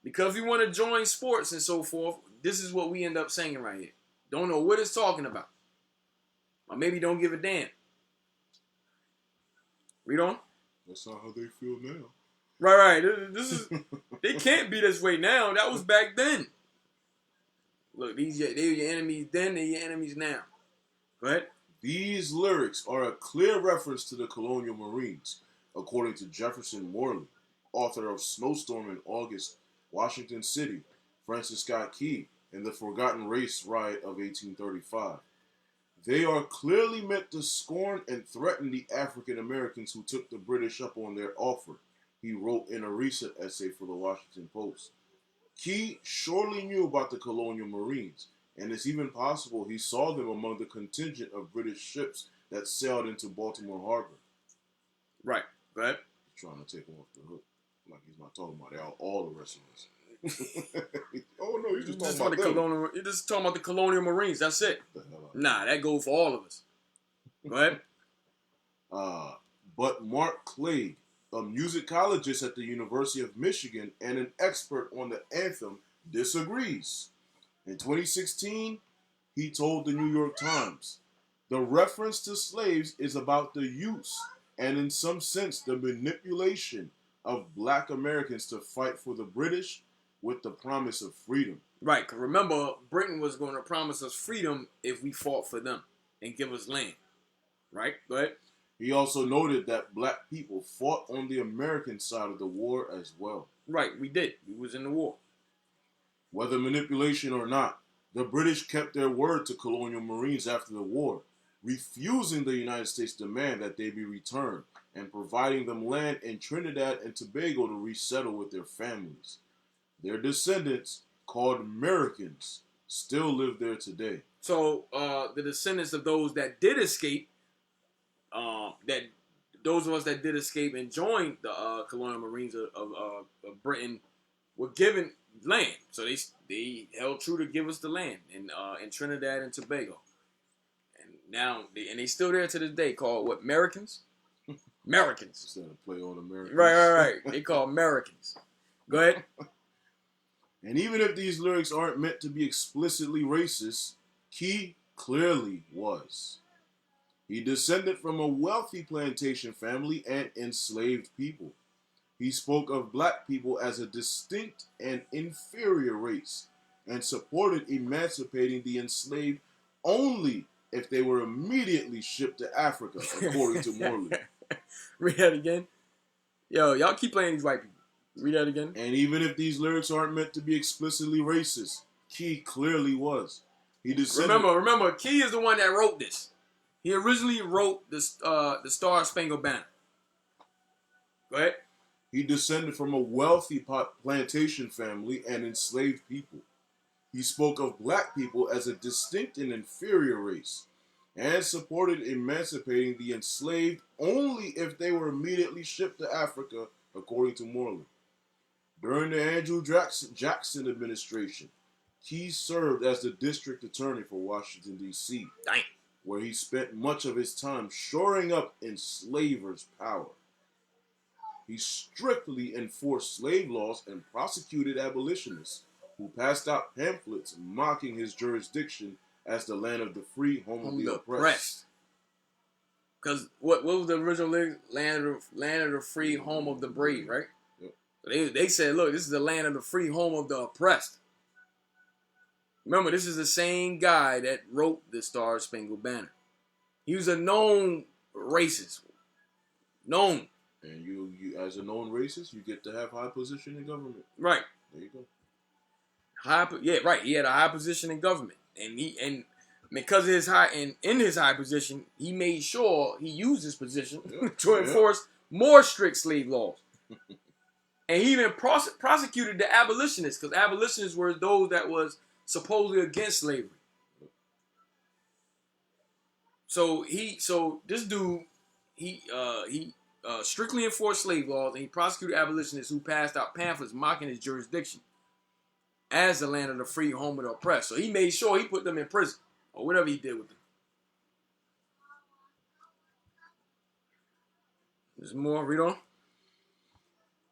Because we want to join sports and so forth, this is what we end up singing right here. Don't know what it's talking about. Or maybe don't give a damn. Read on. That's not how they feel now. Right. This is. They can't be this way now. That was back then. Look, they were your enemies then. They're your enemies now. Go ahead. These lyrics are a clear reference to the colonial Marines, according to Jefferson Morley, author of Snowstorm in August, Washington City, Francis Scott Key, and the Forgotten Race Riot of 1835. They are clearly meant to scorn and threaten the African Americans who took the British up on their offer, he wrote in a recent essay for the Washington Post. Key surely knew about the colonial marines, and it's even possible he saw them among the contingent of British ships that sailed into Baltimore Harbor. Right. Go ahead. Trying to take him off the hook. Like he's not talking about all the rest of us. Oh no, he's just talking about them. You're just talking about the colonial marines. That's it. Nah, that goes for all of us. Go ahead. But Mark Clegg, a musicologist at the University of Michigan and an expert on the anthem, disagrees. In 2016, he told the New York Times, "The reference to slaves is about the use and in some sense the manipulation of black Americans to fight for the British with the promise of freedom." Right, because remember, Britain was going to promise us freedom if we fought for them and give us land. Right? Go ahead. He also noted that black people fought on the American side of the war as well. Right, we did. We was in the war. Whether manipulation or not, the British kept their word to colonial marines after the war, refusing the United States' demand that they be returned and providing them land in Trinidad and Tobago to resettle with their families. Their descendants, called Americans, still live there today. So the descendants of those that did escape, those of us that did escape and joined the colonial marines of Britain were given land. So they held true to give us the land in Trinidad and Tobago. And now they still there to this day, called what, Americans? Americans. Instead of play on Americans. Right. They call Americans. Go ahead. And even if these lyrics aren't meant to be explicitly racist, Key clearly was. He descended from a wealthy plantation family and enslaved people. He spoke of black people as a distinct and inferior race and supported emancipating the enslaved only if they were immediately shipped to Africa, according to Morley. Read that again. Yo, y'all keep playing these white people. Read that again. And even if these lyrics aren't meant to be explicitly racist, Key clearly was. He descended. Remember, Key is the one that wrote this. He originally wrote the Star Spangled Banner. Go ahead. He descended from a wealthy plantation family and enslaved people. He spoke of black people as a distinct and inferior race and supported emancipating the enslaved only if they were immediately shipped to Africa, according to Morley. During the Andrew Jackson administration, Key served as the district attorney for Washington, D.C., where he spent much of his time shoring up enslavers' power. He strictly enforced slave laws and prosecuted abolitionists who passed out pamphlets mocking his jurisdiction as the land of the free, home of the oppressed. Because what was the original lyric? Land of the free, home of the brave, right? Yep. So they said, look, this is the land of the free, home of the oppressed. Remember, this is the same guy that wrote the Star Spangled Banner. He was a known racist. Known. And you as a known racist, you get to have high position in government. Right. There you go. Right. He had a high position in government, and because of his in his high position, he made sure he used his position to enforce more strict slave laws. And he even prosecuted the abolitionists, because abolitionists were those that was supposedly against slavery. So this dude, he strictly enforced slave laws, and he prosecuted abolitionists who passed out pamphlets mocking his jurisdiction as the land of the free, home of the oppressed. So he made sure he put them in prison, or whatever he did with them. There's more. Read on.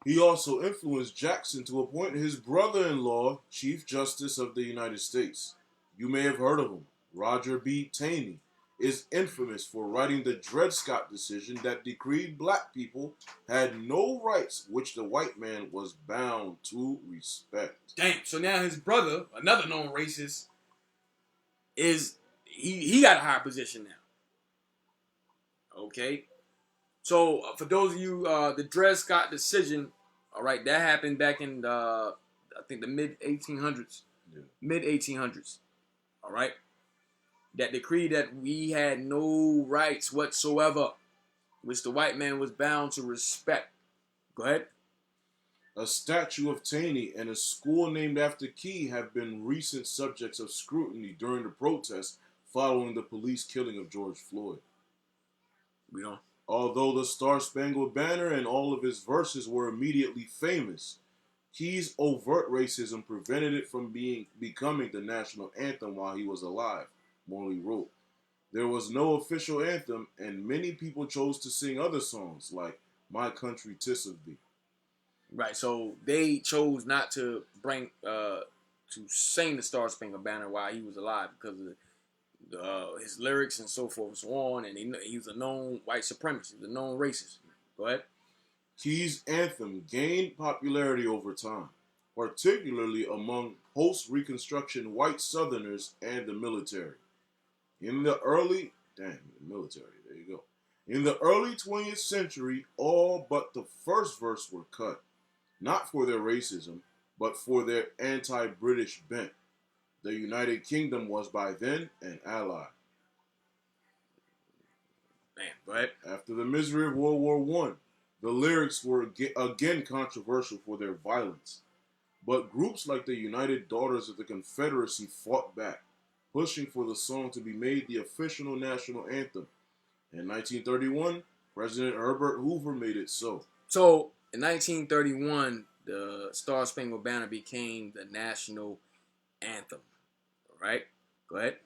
He also influenced Jackson to appoint his brother-in-law Chief Justice of the United States. You may have heard of him. Roger B. Taney is infamous for writing the Dred Scott decision that decreed black people had no rights which the white man was bound to respect. Damn, so now his brother, another known racist, he got a higher position now. Okay? So, for those of you, the Dred Scott decision, all right, that happened back in, I think, the mid-1800s. Yeah. Mid-1800s. All right? that decreed that we had no rights whatsoever, which the white man was bound to respect. Go ahead. A statue of Taney and a school named after Key have been recent subjects of scrutiny during the protests following the police killing of George Floyd. We don't. Although the Star-Spangled Banner and all of his verses were immediately famous, Key's overt racism prevented it from becoming the national anthem while he was alive, Morley wrote. There was no official anthem, and many people chose to sing other songs like My Country 'Tis of Thee. Right, so they chose not to bring to sing the Star Spangled Banner while he was alive because of his lyrics and so forth and so on, and he was a known white supremacist, he was a known racist. Go ahead. Key's anthem gained popularity over time, particularly among post-Reconstruction white Southerners and the military. In the early 20th century, all but the first verse were cut. Not for their racism, but for their anti-British bent. The United Kingdom was by then an ally. Man, go ahead. After the misery of World War I, the lyrics were again controversial for their violence. But groups like the United Daughters of the Confederacy fought back, pushing for the song to be made the official national anthem. In 1931, President Herbert Hoover made it so. So, in 1931, the Star Spangled Banner became the national anthem. All right? Go ahead.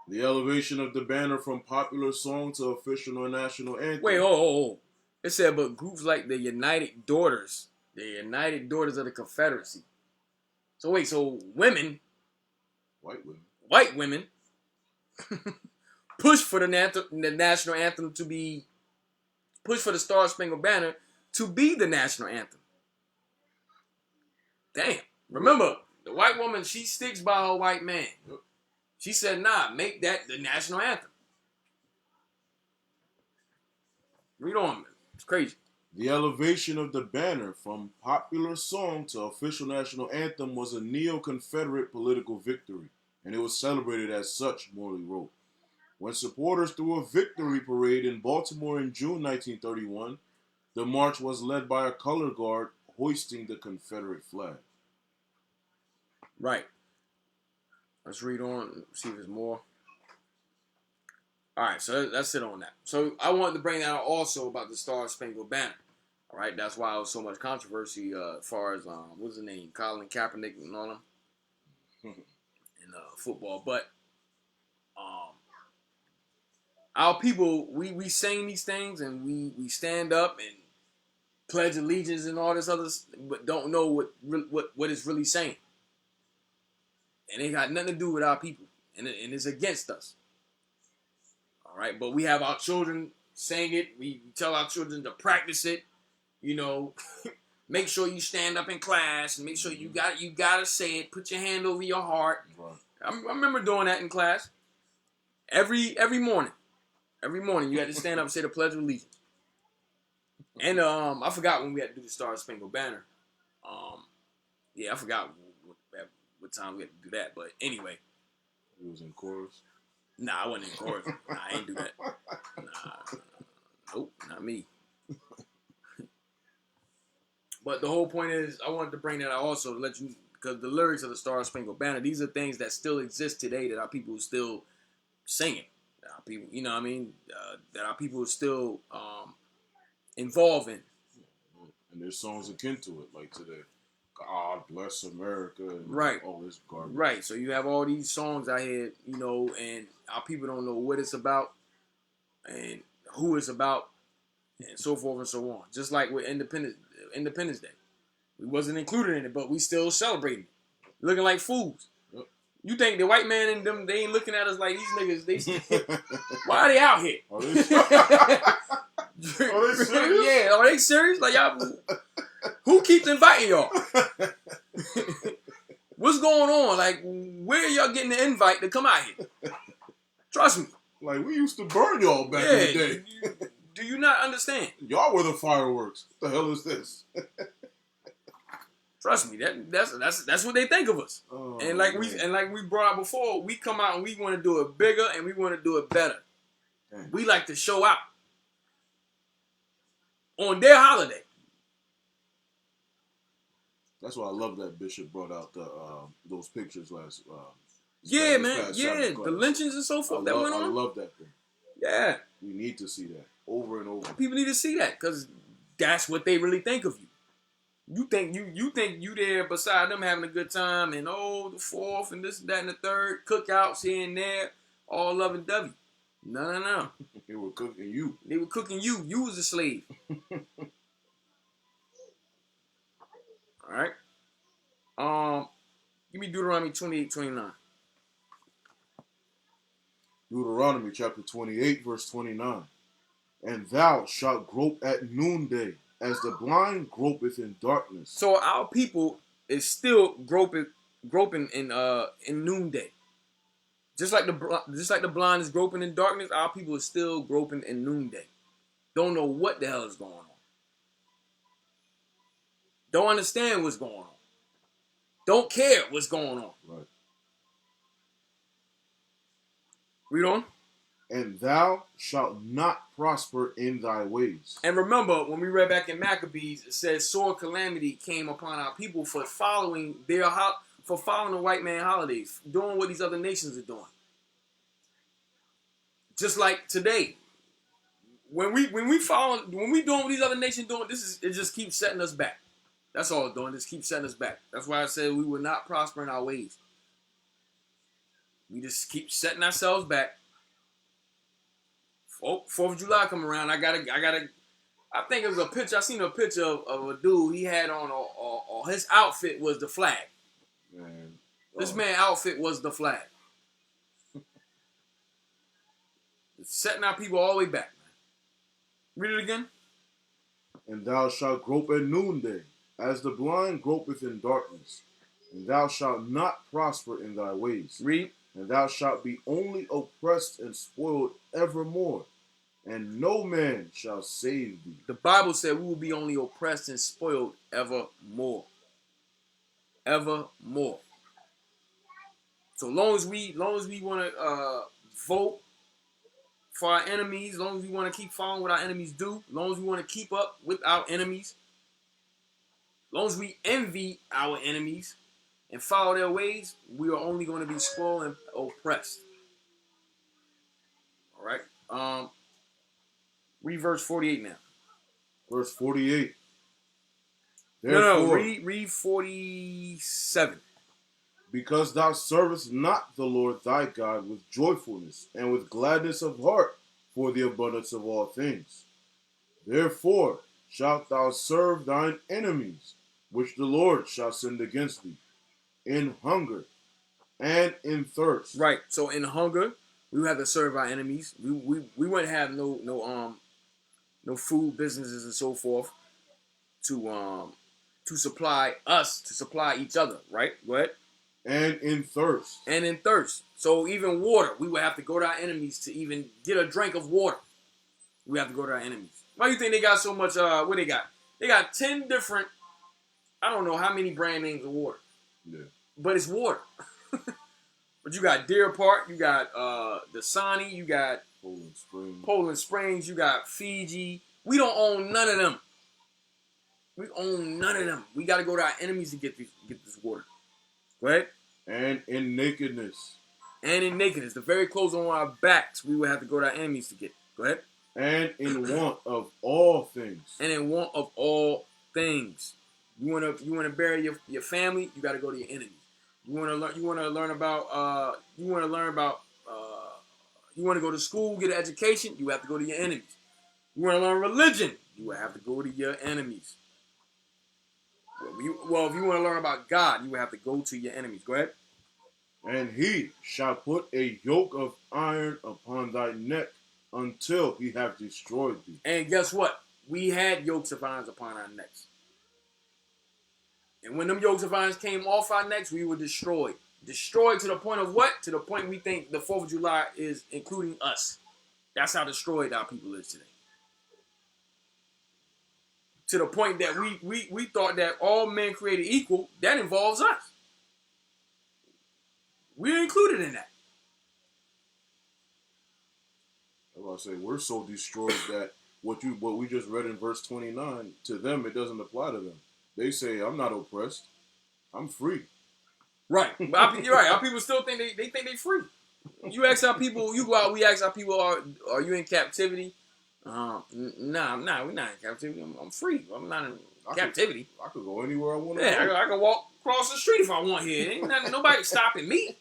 The elevation of the banner from popular song to official or national anthem. Wait, oh. It said, but groups like the United Daughters of the Confederacy. So wait, so women, white women, push for the national anthem to be, push for the Star Spangled Banner to be the national anthem. Damn. Remember, the white woman, she sticks by her white man. Yep. She said, nah, make that the national anthem. Read on, man. It's crazy. The elevation of the banner from popular song to official national anthem was a neo-Confederate political victory, and it was celebrated as such, Morley wrote. When supporters threw a victory parade in Baltimore in June 1931, the march was led by a color guard hoisting the Confederate flag. Right. Let's read on, see if there's more. All right, so that's it on that. So I wanted to bring that out also about the Star Spangled Banner. All right, that's why there was so much controversy as far as, what's his name, Colin Kaepernick and all them in football. But our people, we sing these things and we stand up and pledge allegiance and all this other, but don't know what it's really saying. And it got nothing to do with our people, and it's against us. All right, but we have our children saying it. We tell our children to practice it. You know, make sure you stand up in class and make sure you gotta say it. Put your hand over your heart. Right. I remember doing that in class. Every morning. Every morning you had to stand up and say the Pledge of Allegiance. And I forgot when we had to do the Star Spangled Banner. Yeah, I forgot what time we had to do that. But anyway. He was in chorus? Nah, I wasn't in chorus. Nah, I ain't do that. Nah. Nope, not me. But the whole point is, I wanted to bring that out also to let you, because the lyrics of the Star Spangled Banner, these are things that still exist today that our people are still singing. That our people, you know what I mean? That our people are still involved in. And there's songs akin to it, like today. God bless America and right. all this garbage. Right. So you have all these songs out here, you know, and our people don't know what it's about and who it's about and so forth and so on. Just like with Independence Day. We wasn't included in it, but we still celebrating it. Looking like fools. Yep. You think the white man and them, they ain't looking at us like these niggas, why are they out here? Are they serious? Yeah, are they serious? Like, y'all, who keeps inviting y'all? What's going on? Like, where are y'all getting the invite to come out here? Trust me. Like, we used to burn y'all back in the day. Do you not understand? Y'all were the fireworks. What the hell is this? Trust me, that's what they think of us. Oh, And like man. we brought out before, we come out and we want to do it bigger and we want to do it better. Dang. We like to show out on their holiday. That's why I love that Bishop brought out those pictures last. Yeah, this man. past Yeah, Sabbath the class. lynchings and so forth that went I on. love that thing. Yeah, We need to see that over and over. people need to see that because that's what they really think of you. You think you there beside them having a good time and the fourth and this, that, and the third, cookouts here and there, all lovey dovey. No. They were cooking you. They were cooking you. You was a slave. All right. Give me Deuteronomy 28:29. Deuteronomy chapter 28, verse 29. And thou shalt grope at noonday, as the blind gropeth in darkness. So our people is still groping in noonday. Just like the blind is groping in darkness, our people is still groping in noonday. Don't know what the hell is going on. Don't understand what's going on. Don't care what's going on. Right. Read on. And thou shalt not prosper in thy ways. And remember, when we read back in Maccabees, it says sore calamity came upon our people for following the white man holidays, doing what these other nations are doing. Just like today, when we doing what these other nations doing, it just keeps setting us back. That's all it's doing. Just keep setting us back. That's why I said we will not prosper in our ways. We just keep setting ourselves back. 4th of July come around. I think it was a picture. I seen a picture of a dude. He had on his outfit was the flag. Man. This man's outfit was the flag. It's setting our people all the way back, man. Read it again. And thou shalt grope at noonday, as the blind gropeth in darkness. And thou shalt not prosper in thy ways. Read. And thou shalt be only oppressed and spoiled evermore, and no man shall save thee. The Bible said we will be only oppressed and spoiled evermore. Evermore. So long as we want to vote for our enemies, as long as we want to keep following what our enemies do, as long as we want to keep up with our enemies, as long as we envy our enemies and follow their ways, we are only going to be spoiled and oppressed. All right. Read verse 48 now. Verse 48. No, read 47. Because thou servest not the Lord thy God with joyfulness and with gladness of heart for the abundance of all things. Therefore shalt thou serve thine enemies, which the Lord shall send against thee, in hunger and in thirst. Right. So in hunger, we would have to serve our enemies. We wouldn't have no food businesses and so forth to supply us, to supply each other. Right. Go ahead. And in thirst. And in thirst. So even water, we would have to go to our enemies to even get a drink of water. We have to go to our enemies. Why do you think they got so much? What they got? They got 10 different. I don't know how many brand names of water. Yeah. But it's water. But you got Deer Park, you got Dasani, you got Poland Springs, you got Fiji. We don't own none of them. We own none of them. We got to go to our enemies to get this water. Go ahead. And in nakedness. And in nakedness. The very clothes on our backs we would have to go to our enemies to get. Go ahead. And in want of all things. And in want of all things. You wanna bury your family, you gotta go to your enemies. You wanna go to school, get an education, you have to go to your enemies. You wanna learn religion, you have to go to your enemies. If you want to learn about God, you would have to go to your enemies. Go ahead. And he shall put a yoke of iron upon thy neck until he have destroyed thee. And guess what? We had yokes of iron upon our necks. And when them yokes of iron came off our necks, we were destroyed. Destroyed to the point of what? To the point we think the 4th of July is including us. That's how destroyed our people is today. to the point that we thought that all men created equal. That involves us. We're included in that. I was about to say, we're so destroyed that what we just read in verse 29, to them it doesn't apply to them. They say, I'm not oppressed. I'm free. Right. But you're right. Our people still think they think they free. You ask our people, you go out, we ask our people, are you in captivity? Nah, we're not in captivity. I'm free. I'm not in captivity. I could go anywhere I want to Yeah, go. I can walk across the street if I want here. Ain't nobody stopping me.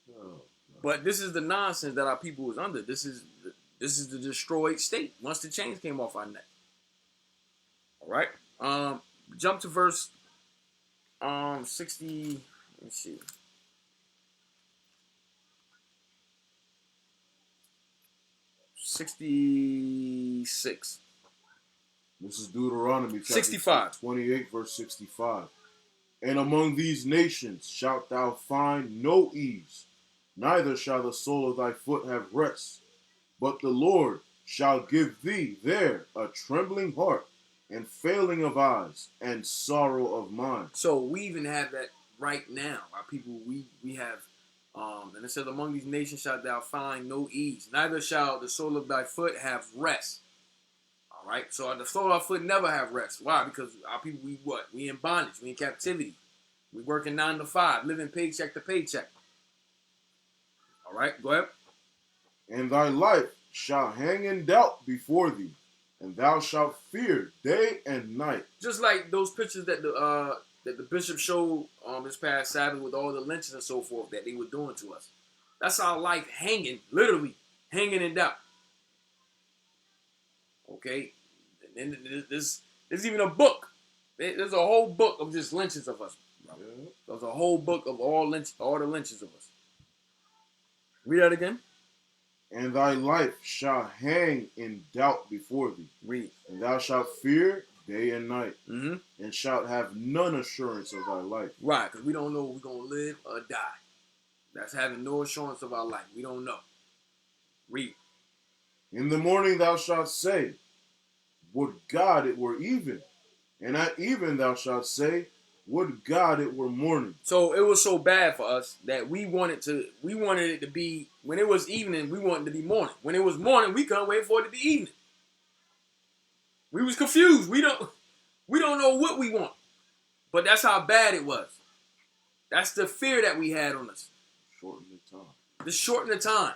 No. But this is the nonsense that our people is under. This is the destroyed state. Once the chains came off our neck. All right. Jump to verse 60. Let me see. 66. This is Deuteronomy chapter 65. 28, verse 65. And among these nations shalt thou find no ease, neither shall the sole of thy foot have rest. But the Lord shall give thee there a trembling heart, and failing of eyes, and sorrow of mind. So we even have that right now. Our people, we have, and it says, among these nations shalt thou find no ease, neither shall the sole of thy foot have rest. All right, so the sole of our foot never have rest. Why? Because our people, we in bondage, we in captivity, we working 9 to 5, living paycheck to paycheck. All right, go ahead. And thy life shall hang in doubt before thee, and thou shalt fear day and night. Just like those pictures that the bishop showed this past Sabbath with all the lynchings and so forth that they were doing to us. That's our life hanging, literally hanging in doubt. Okay, and there's even a book. There's a whole book of just lynchings of us. Yeah. There's a whole book of all the lynchings of us. Read that again. And thy life shall hang in doubt before thee. Read. And thou shalt fear day and night, mm-hmm. and shalt have none assurance of thy life. Right, because we don't know if we're going to live or die. That's having no assurance of our life. We don't know. Read. In the morning thou shalt say, would God it were even. And at even thou shalt say, would God it were morning. So it was so bad for us that we wanted it to be, when it was evening, we wanted it to be morning. When it was morning, we couldn't wait for it to be evening. We was confused. We don't know what we want. But that's how bad it was. That's the fear that we had on us. Shorten the time. Just shorten the time.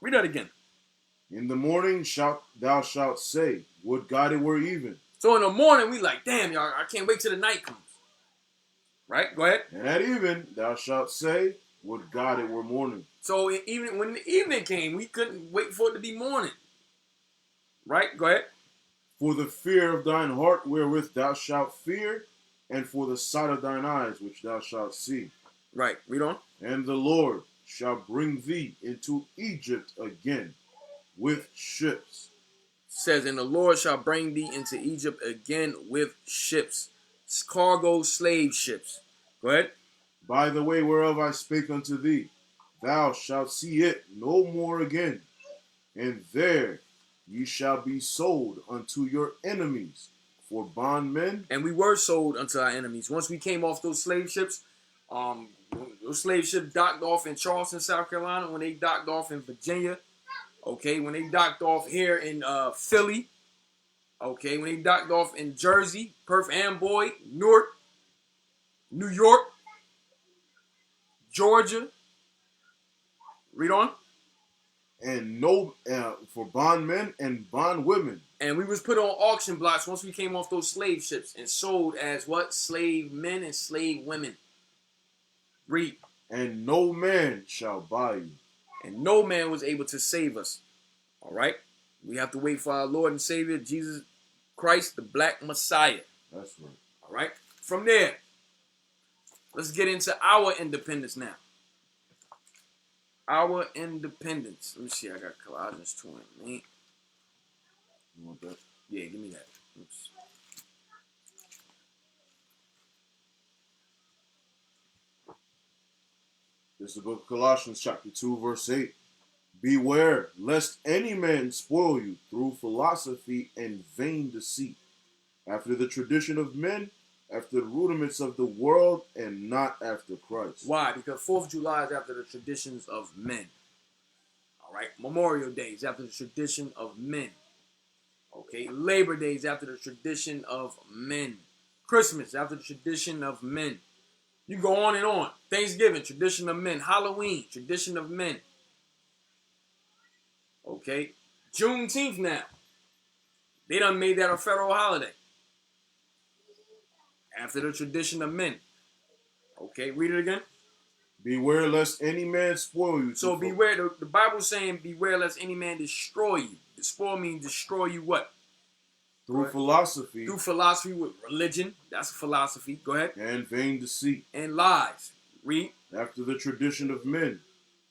Read that again. In the morning thou shalt say, would God it were even. So in the morning, we like, damn, y'all, I can't wait till the night comes. Right? Go ahead. And at even thou shalt say, would God it were morning. So even when the evening came, we couldn't wait for it to be morning. Right? Go ahead. For the fear of thine heart wherewith thou shalt fear, and for the sight of thine eyes which thou shalt see. Right. Read on. And the Lord shall bring thee into Egypt again with ships. Says, and the Lord shall bring thee into Egypt again with ships. Cargo slave ships. Go ahead. By the way whereof I spake unto thee, thou shalt see it no more again. And there ye shall be sold unto your enemies for bondmen. And we were sold unto our enemies. Once we came off those slave ships, those slave ships docked off in Charleston, South Carolina, when they docked off in Virginia, okay, when they docked off here in Philly, okay, when they docked off in Jersey, Perth Amboy, Newark, New York, Georgia. Read on. And for bondmen and bondwomen. And we was put on auction blocks once we came off those slave ships and sold as what? Slave men and slave women. Read. And no man shall buy you. And no man was able to save us. All right? We have to wait for our Lord and Savior, Jesus Christ, the Black Messiah. That's right. All right? From there, let's get into our independence now. Our independence. Let me see. I got Colossians 2 and 8. You want that? Yeah, give me that. Oops. This is the book of Colossians chapter 2, verse 8. Beware lest any man spoil you through philosophy and vain deceit, after the tradition of men, after the rudiments of the world, and not after Christ. Why? Because 4th of July is after the traditions of men. All right. Memorial Day is after the tradition of men. Okay. Labor Day is after the tradition of men. Christmas after the tradition of men. You go on and on. Thanksgiving, tradition of men. Halloween, tradition of men. Okay. Juneteenth now. They done made that a federal holiday. After the tradition of men. Okay, read it again. Beware lest any man spoil you. So beware, the Bible's saying beware lest any man destroy you. Spoil means destroy you what? Through philosophy. Through philosophy with religion. That's philosophy. Go ahead. And vain deceit. And lies. Read. After the tradition of men.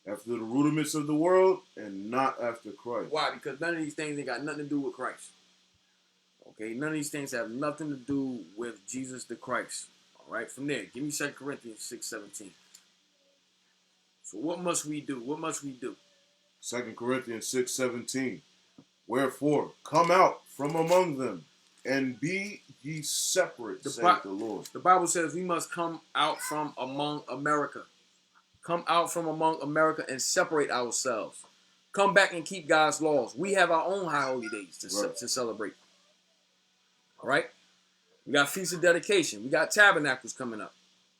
After the rudiments of the world, and not after Christ. Why? Because none of these things ain't got nothing to do with Christ. Okay, none of these things have nothing to do with Jesus the Christ. All right, from there, give me 2 Corinthians 6:17. So what must we do? What must we do? 2 Corinthians 6:17. Wherefore, come out from among them, and be ye separate, saith the Lord. The Bible says we must come out from among America. Come out from among America and separate ourselves. Come back and keep God's laws. We have our own high holy days to celebrate. All right? We got Feast of Dedication. We got Tabernacles coming up.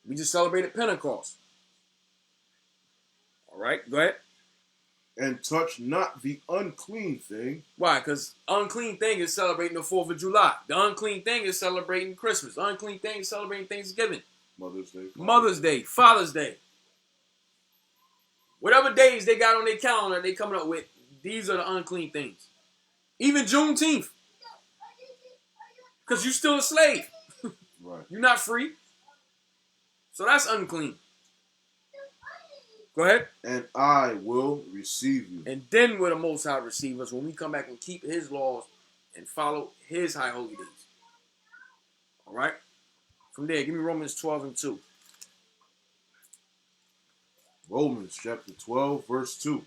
We just celebrated Pentecost. All right? Go ahead. And touch not the unclean thing. Why? Because unclean thing is celebrating the 4th of July. The unclean thing is celebrating Christmas. The unclean thing is celebrating Thanksgiving. Mother's Day. Father's Day. Whatever days they got on their calendar they coming up with, these are the unclean things. Even Juneteenth. Because you're still a slave. Right. You're not free. So that's unclean. Go ahead. And I will receive you. And then will the Most High receive us when we come back and keep his laws and follow his high holy days. All right? From there, give me Romans 12:2. Romans chapter 12, verse 2.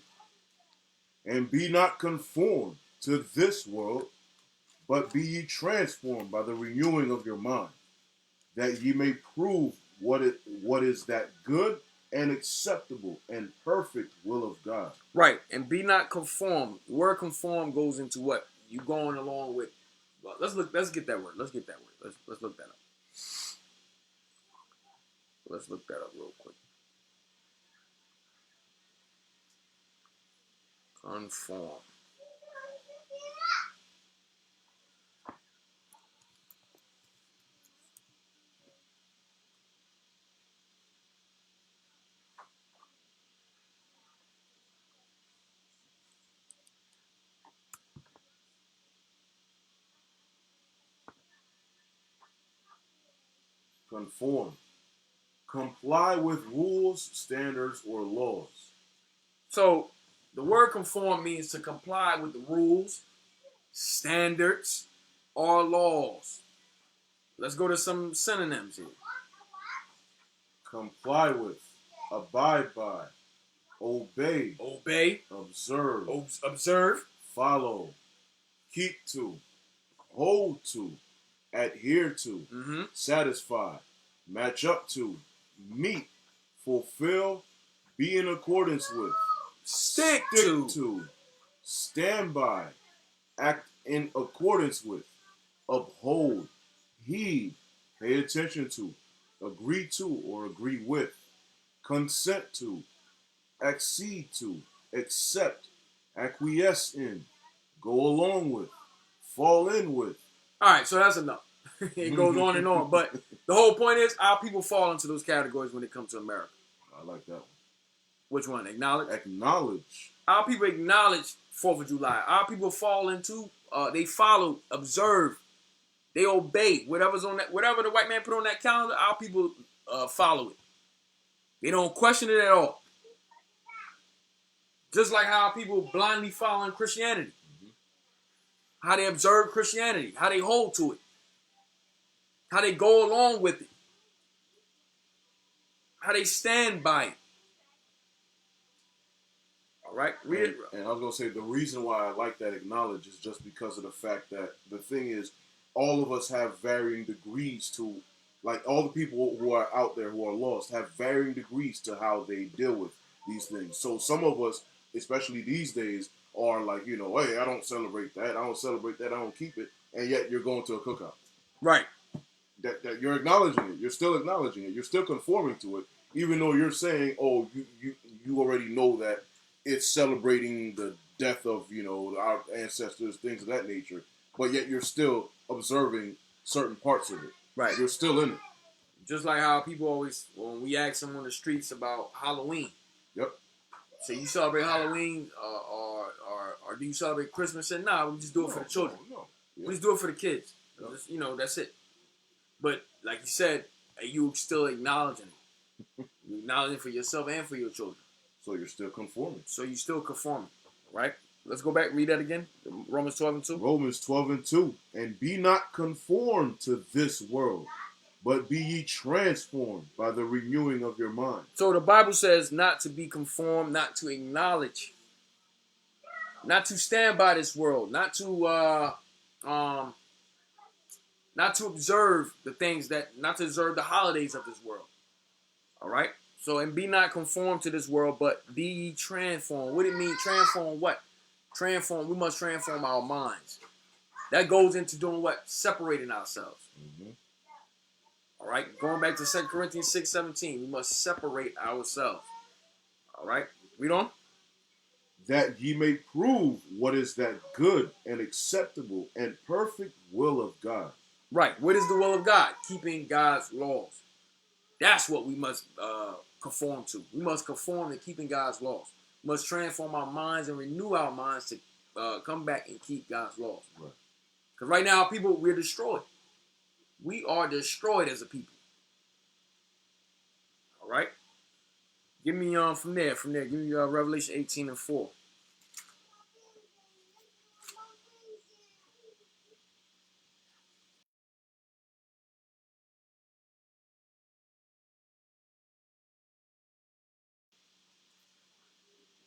And be not conformed to this world, but be ye transformed by the renewing of your mind, that ye may prove what is that good and acceptable and perfect will of God. Right, and be not conformed. The word conform goes into what? You going along with. Well, let's get that word. Let's look that up. Let's look that up real quick. Conform. Conform. Comply with rules, standards, or laws. So the word conform means to comply with the rules, standards, or laws. Let's go to some synonyms here. Comply with, abide by, obey, observe, observe, follow, keep to, hold to, adhere to, satisfy, match up to, meet, fulfill, be in accordance with, stick to, stand by, act in accordance with, uphold, heed, pay attention to, agree to or agree with, consent to, accede to, accept, acquiesce in, go along with, fall in with. All right, so that's enough. It goes on and on. But the whole point is our people fall into those categories when it comes to America. I like that one. Which one? Acknowledge? Acknowledge. Our people acknowledge 4th of July. Our people fall into, they follow, observe, they obey. Whatever's on that, whatever the white man put on that calendar, our people follow it. They don't question it at all. Just like how people blindly following Christianity. How they observe Christianity. How they hold to it. How they go along with it. How they stand by it. All right, read it. And I was gonna say the reason why I like that acknowledge is just because of the fact that the thing is, all of us have varying degrees to, like all the people who are out there who are lost have varying degrees to how they deal with these things. So some of us, especially these days, are like, you know, hey, I don't celebrate that, I don't celebrate that, I don't keep it, and yet you're going to a cookout. Right. That you're acknowledging it. You're still acknowledging it. You're still conforming to it, even though you're saying, "Oh, you already know that it's celebrating the death of our ancestors, things of that nature." But yet you're still observing certain parts of it. Right. You're still in it. Just like how people always, when we ask them on the streets about Halloween. Yep. So you celebrate Halloween, or do you celebrate Christmas? And nah, we just do it for the children. No. Yep. We just do it for the kids. Yep. Just, that's it. But like you said, you still acknowledging it. You acknowledging it for yourself and for your children. So you're still conforming. So you still conforming, right? Let's go back, read that again. Romans 12:2. Romans 12:2. And be not conformed to this world, but be ye transformed by the renewing of your mind. So the Bible says not to be conformed, not to acknowledge, not to stand by this world, not to observe the things not to observe the holidays of this world. All right? So, and be not conformed to this world, but be ye transformed. What do it mean? Transform what? Transform, we must transform our minds. That goes into doing what? Separating ourselves. Mm-hmm. All right? Going back to 2 Corinthians 6:17, we must separate ourselves. All right? Read on. That ye may prove what is that good and acceptable and perfect will of God. Right. What is the will of God? Keeping God's laws. That's what we must conform to. We must conform to keeping God's laws. We must transform our minds and renew our minds to come back and keep God's laws. Right. Because right now, people, we're destroyed. We are destroyed as a people. All right? Give me from there. Give me Revelation 18:4.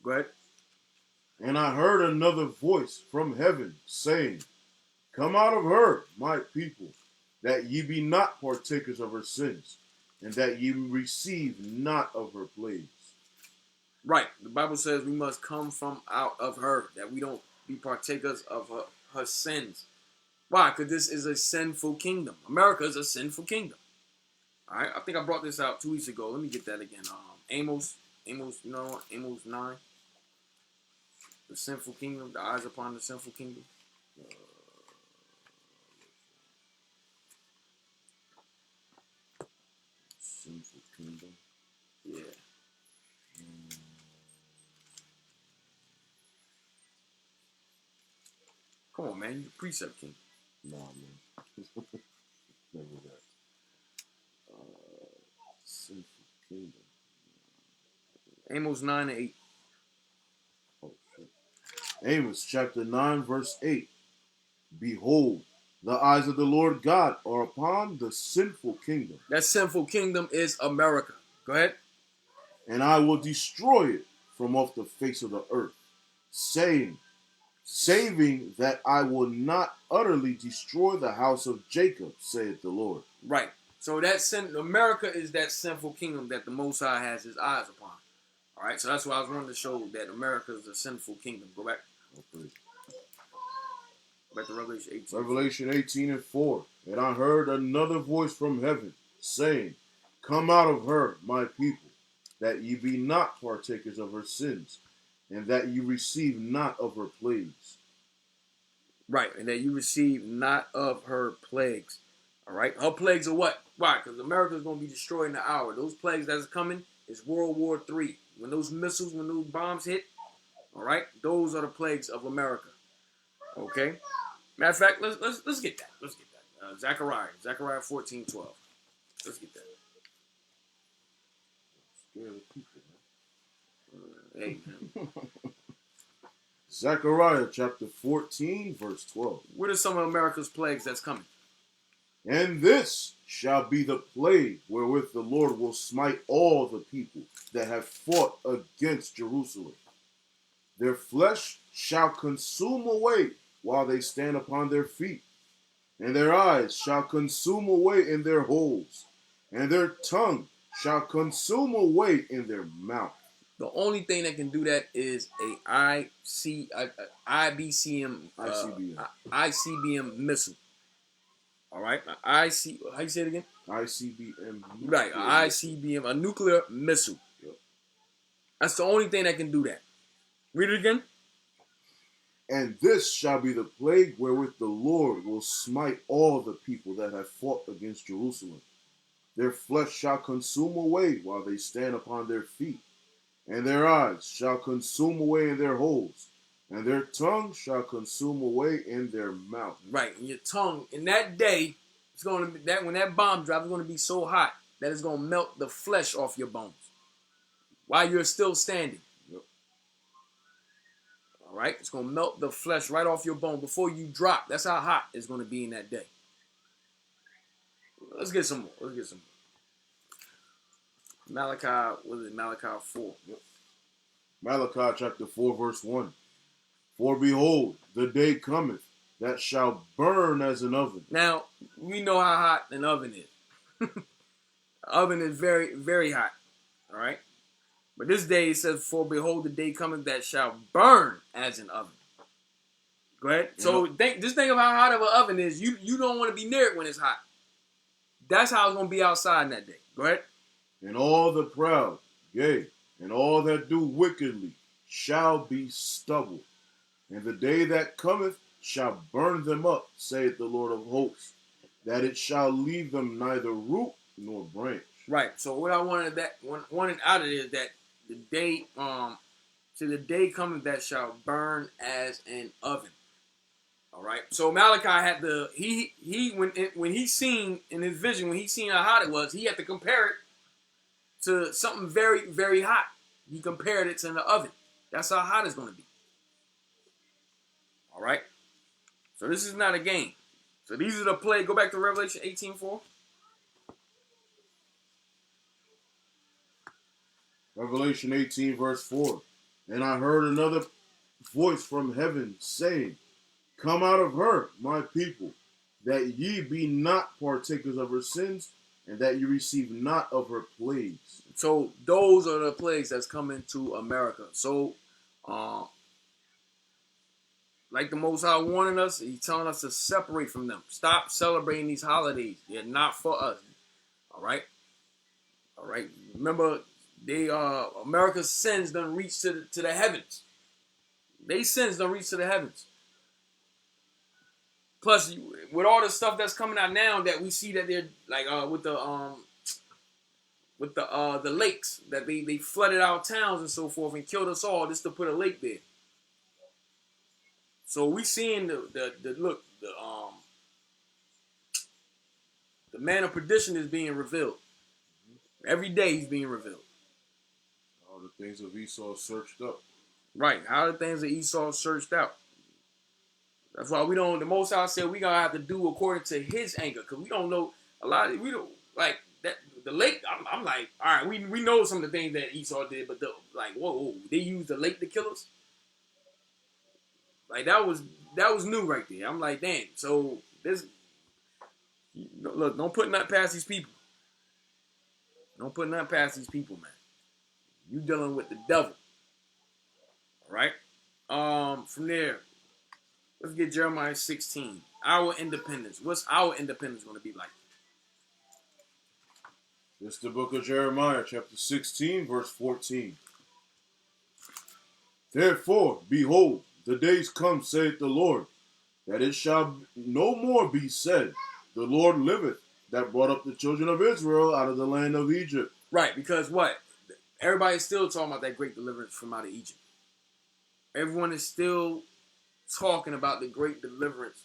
Go ahead. And I heard another voice from heaven saying, Come out of her, my people, that ye be not partakers of her sins, and that ye receive not of her plagues. Right. The Bible says we must come from out of her, that we don't be partakers of her sins. Why? Because this is a sinful kingdom. America is a sinful kingdom. All right. I think I brought this out 2 weeks ago. Let me get that again. Amos 9. The sinful kingdom, the eyes upon the sinful kingdom. Sinful kingdom. Yeah. Come on, man. You the precept king. Nah, man. Never that. Sinful kingdom. Amos 9:8. Oh, shit. Amos chapter 9, verse 8. Behold, the eyes of the Lord God are upon the sinful kingdom. That sinful kingdom is America. Go ahead. And I will destroy it from off the face of the earth, saving that I will not utterly destroy the house of Jacob, saith the Lord. Right. So America is that sinful kingdom that the Most High has his eyes upon. All right. So that's why I was wanting to show that America is a sinful kingdom. Go back. Okay. Back to Revelation 18. Revelation 18:4. And I heard another voice from heaven, saying, Come out of her, my people, that ye be not partakers of her sins, and that ye receive not of her plagues. Right, and that you receive not of her plagues. All right, her plagues are what? Why? Because America is going to be destroyed in an hour. Those plagues that's coming is World War III. When those missiles, when those bombs hit, all right, those are the plagues of America. Okay. Matter of fact, let's get that. Let's get that. Zechariah 14:12. Let's get that. Scare the people, Hey, man. Zechariah chapter 14, verse 12. What are some of America's plagues that's coming? And this shall be the plague wherewith the Lord will smite all the people that have fought against Jerusalem. Their flesh shall consume away while they stand upon their feet, and their eyes shall consume away in their holes, and their tongue shall consume away in their mouth. The only thing that can do that is a IBCM, ICBM missile. All right, how you say it again? ICBM. Right, ICBM, a nuclear missile. Yep. That's the only thing that can do that. Read it again. And this shall be the plague wherewith the Lord will smite all the people that have fought against Jerusalem. Their flesh shall consume away while they stand upon their feet, and their eyes shall consume away in their holes, and their tongue shall consume away in their mouth. Right, and your tongue in that day, it's going to be that when that bomb drops, it's going to be so hot that it's going to melt the flesh off your bones while you're still standing. Yep. All right, it's going to melt the flesh right off your bone before you drop. That's how hot it's going to be in that day. Let's get some more. Malachi, what is it? Malachi 4. Yep. Malachi chapter 4, verse 1. For behold, the day cometh that shall burn as an oven. Now, we know how hot an oven is. The oven is very, very hot. All right? But this day it says, for behold, the day cometh that shall burn as an oven. Go ahead. So just think of how hot of an oven is. You don't want to be near it when it's hot. That's how it's going to be outside in that day. Go ahead. And all the proud, yea, and all that do wickedly shall be stubble. And the day that cometh shall burn them up, saith the Lord of hosts, that it shall leave them neither root nor branch. Right. So what I wanted out of it is that the day the day cometh that shall burn as an oven. All right. So Malachi had when he seen in his vision, when he seen how hot it was, he had to compare it to something very, very hot. He compared it to the oven. That's how hot it's going to be. All right. So this is not a game. So these are the plague. Go back to Revelation 18:4. Revelation 18, verse 4. And I heard another voice from heaven saying, Come out of her, my people, that ye be not partakers of her sins, and that ye receive not of her plagues. So those are the plagues that's coming to America. So, like the Most High warning us, He's telling us to separate from them. Stop celebrating these holidays. They're not for us. All right. Remember, America's sins done reach to the heavens. They sins done reach to the heavens. Plus, with all the stuff that's coming out now, that we see that they're like with the lakes that they flooded our towns and so forth and killed us all just to put a lake there. So we seeing the man of perdition is being revealed. Every day he's being revealed. All the things of Esau searched up. Right. How are the things of Esau searched out? That's why the Most High said we gotta have to do according to His anger, because we don't know a lot. We don't like that. The lake. I'm like, all right, we know some of the things that Esau did, but whoa, they used the lake to kill us. Like that was new right there. I'm like, damn. So this, look, don't put nothing past these people. Don't put nothing past these people, man. You dealing with the devil. All right. From there, let's get Jeremiah 16. Our independence. What's our independence going to be like? It's the book of Jeremiah, chapter 16, verse 14. Therefore, behold, the days come, saith the Lord, that it shall no more be said, the Lord liveth, that brought up the children of Israel out of the land of Egypt. Right, because what? Everybody's still talking about that great deliverance from out of Egypt. Everyone is still talking about the great deliverance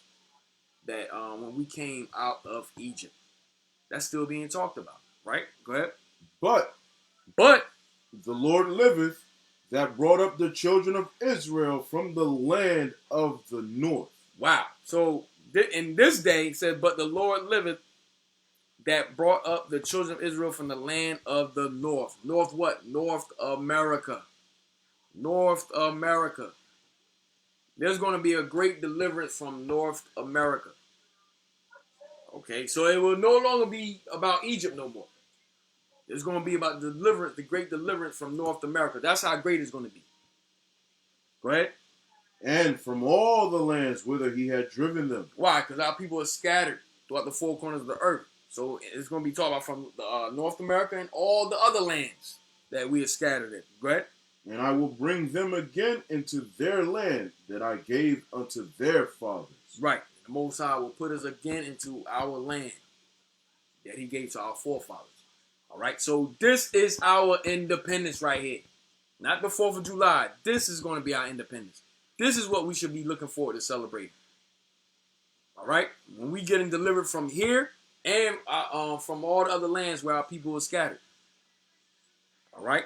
that when we came out of Egypt. That's still being talked about, right? Go ahead. But the Lord liveth, that brought up the children of Israel from the land of the north. Wow. So in this day, it said, but the Lord liveth, that brought up the children of Israel from the land of the north. North what? North America. North America. There's going to be a great deliverance from North America. Okay, so it will no longer be about Egypt no more. It's going to be about deliverance, the great deliverance from North America. That's how great it's going to be. Go ahead. And from all the lands whither he had driven them. Why? Because our people are scattered throughout the four corners of the earth. So it's going to be talking about from North America and all the other lands that we are scattered in. Go ahead. And I will bring them again into their land that I gave unto their fathers. Right. The Most High will put us again into our land that he gave to our forefathers. All right. So this is our independence right here. Not the 4th of July. This is going to be our independence. This is what we should be looking forward to celebrating. All right. When we getting delivered from here and from all the other lands where our people are scattered. All right.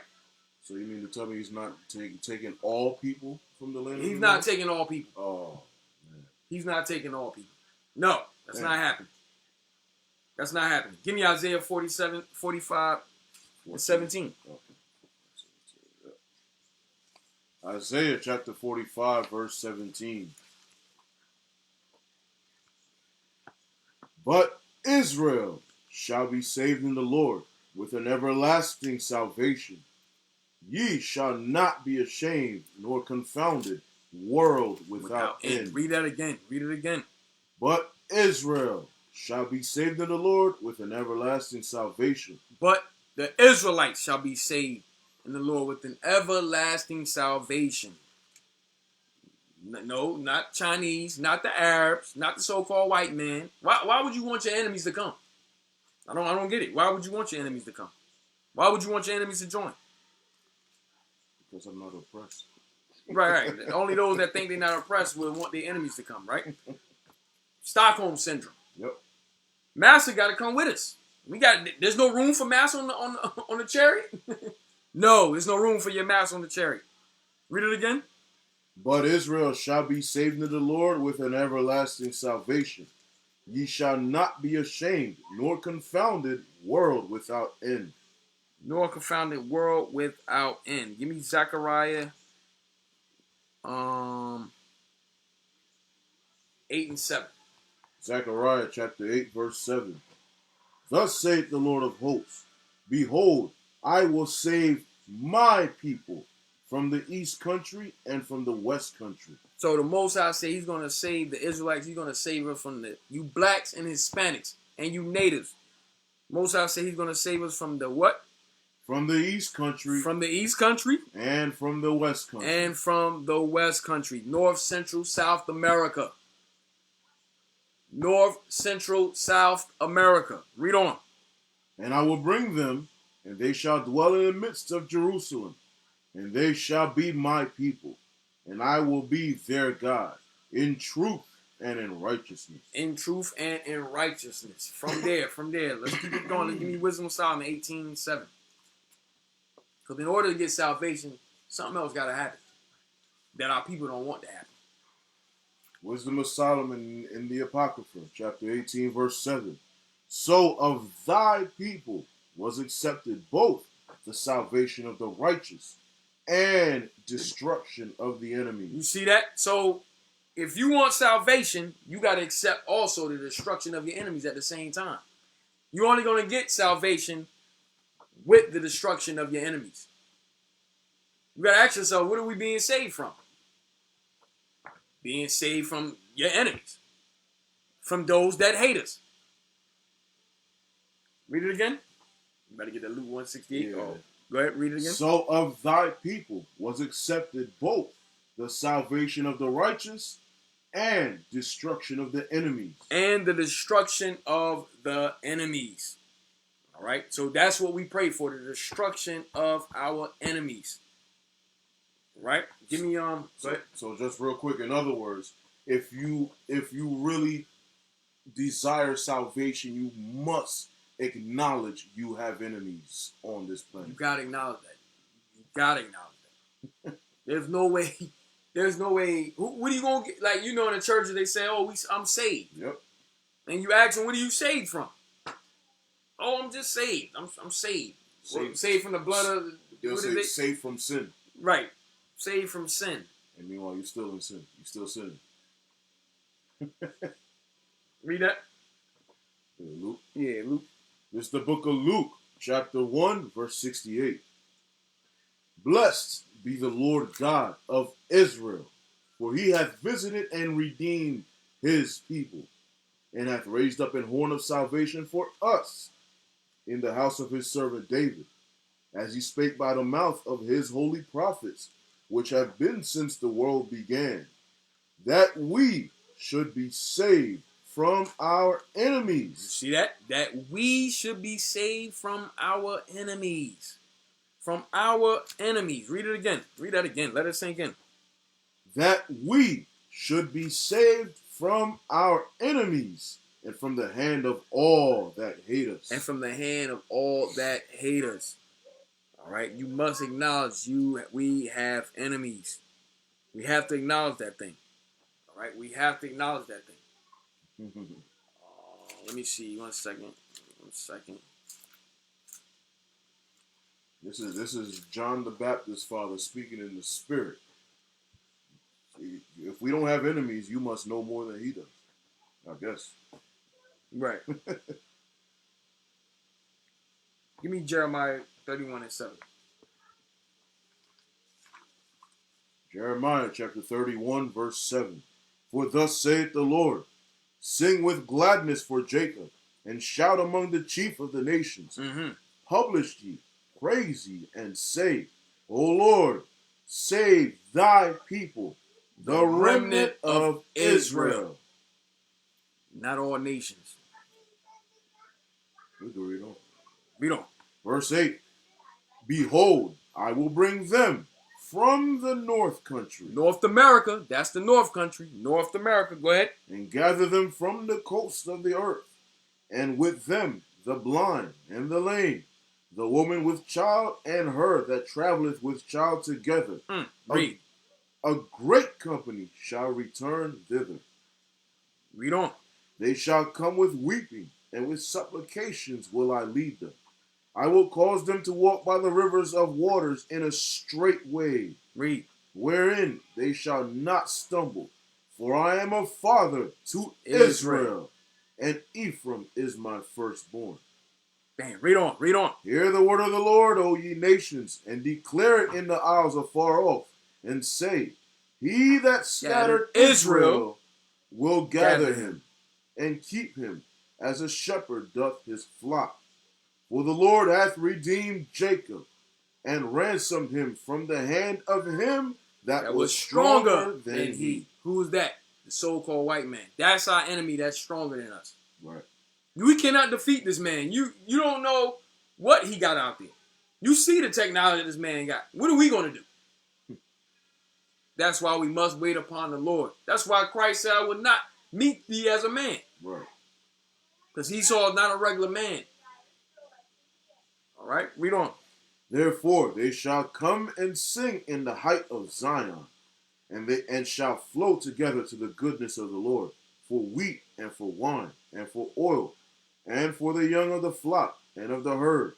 So you mean to tell me he's not taking all people from the land? He's not taking all people. Oh, man. He's not taking all people. No, that's not happening. That's not happening. Give me Isaiah 47, 45, and 17. Okay. Isaiah chapter 45, verse 17. But Israel shall be saved in the Lord with an everlasting salvation. Ye shall not be ashamed nor confounded, world without end. Read that again. Read it again. But Israel shall be saved in the Lord with an everlasting salvation. But the Israelites shall be saved in the Lord with an everlasting salvation. No, not Chinese, not the Arabs, not the so-called white man. Why would you want your enemies to come? I don't get it. Why would you want your enemies to come? Why would you want your enemies to join? Because I'm not oppressed. Right. Only those that think they're not oppressed will want their enemies to come, right? Stockholm syndrome. Yep. Massa got to come with us. There's no room for Massa on the chariot. No, there's no room for your Massa on the chariot. Read it again. But Israel shall be saved in the Lord with an everlasting salvation. Ye shall not be ashamed, nor confounded, world without end. Nor confounded, world without end. Give me Zechariah 8 and 7. Zechariah chapter 8, verse 7. Thus saith the Lord of hosts, Behold, I will save my people from the east country and from the west country. So the Most High say he's going to save the Israelites. He's going to save us from you blacks and Hispanics and you natives. Most High say he's going to save us from the what? From the east country. From the east country. And from the west country. And from the west country. North, Central, South America. North, Central, South America. Read on. And I will bring them, and they shall dwell in the midst of Jerusalem, and they shall be my people, and I will be their God, in truth and in righteousness. In truth and in righteousness. From there, let's keep it going. Let's give me Wisdom of Solomon 18:7. Because in order to get salvation, something else got to happen that our people don't want to happen. Wisdom of Solomon in the Apocrypha, chapter 18, verse 7. So of thy people was accepted both the salvation of the righteous and destruction of the enemy. You see that? So if you want salvation, you got to accept also the destruction of your enemies at the same time. You're only going to get salvation with the destruction of your enemies. You got to ask yourself, what are we being saved from? Being saved from your enemies. From those that hate us. Read it again. You better get that Luke 168. Yeah. Oh, go ahead, read it again. So of thy people was accepted both the salvation of the righteous and destruction of the enemies. And the destruction of the enemies. All right. So that's what we pray for, the destruction of our enemies. Right? Give me So just real quick, in other words, if you really desire salvation, you must acknowledge you have enemies on this planet. You gotta acknowledge that. There's no way. What are you gonna get? Like, in the church they say, "Oh, I'm saved." Yep. And you ask them, "What are you saved from?" "Oh, I'm just saved. I'm saved. Saved from the blood of." They'll say saved from sin. Right. Saved from sin. And meanwhile, you're still in sin. You're still sinning. Read that. Luke. Yeah, Luke. This is the book of Luke, chapter 1, verse 68. Blessed be the Lord God of Israel, for he hath visited and redeemed his people, and hath raised up an horn of salvation for us in the house of his servant David, as he spake by the mouth of his holy prophets, which have been since the world began, that we should be saved from our enemies. See that? That we should be saved from our enemies. From our enemies. Read it again. Read that again. Let it sink in. That we should be saved from our enemies and from the hand of all that hate us. And from the hand of all that hate us. All right? You must acknowledge we have enemies. We have to acknowledge that thing. All right? We have to acknowledge that thing. Let me see. 1 second. 1 second. This is John the Baptist's father speaking in the spirit. If we don't have enemies, you must know more than he does, I guess. Right. Give me Jeremiah 31:7. Jeremiah chapter 31, verse 7. For thus saith the Lord, sing with gladness for Jacob, and shout among the chief of the nations. Publish ye, praise ye, and say, O Lord, save thy people, the remnant of Israel. Not all nations. We can read on. Read on. Verse 8. Behold, I will bring them from the north country. North America. That's the north country. North America. Go ahead. And gather them from the coasts of the earth. And with them the blind and the lame, the woman with child and her that traveleth with child together. Read. A great company shall return thither. Read on. They shall come with weeping, and with supplications will I lead them. I will cause them to walk by the rivers of waters in a straight way. Read. Wherein they shall not stumble. For I am a father to Israel, and Ephraim is my firstborn. Bam. Read on. Read on. Hear the word of the Lord, O ye nations, and declare it in the isles afar off, and say, He that scattered Israel will gather him, and keep him, as a shepherd doth his flock. For the Lord hath redeemed Jacob, and ransomed him from the hand of him that was stronger than he. Who is that? The so-called white man. That's our enemy that's stronger than us. Right. We cannot defeat this man. You don't know what he got out there. You see the technology this man got. What are we going to do? That's why we must wait upon the Lord. That's why Christ said, I will not meet thee as a man. Right. Because he saw not a regular man. All right, read on. Therefore they shall come and sing in the height of Zion, and shall flow together to the goodness of the Lord, for wheat and for wine and for oil, and for the young of the flock and of the herd.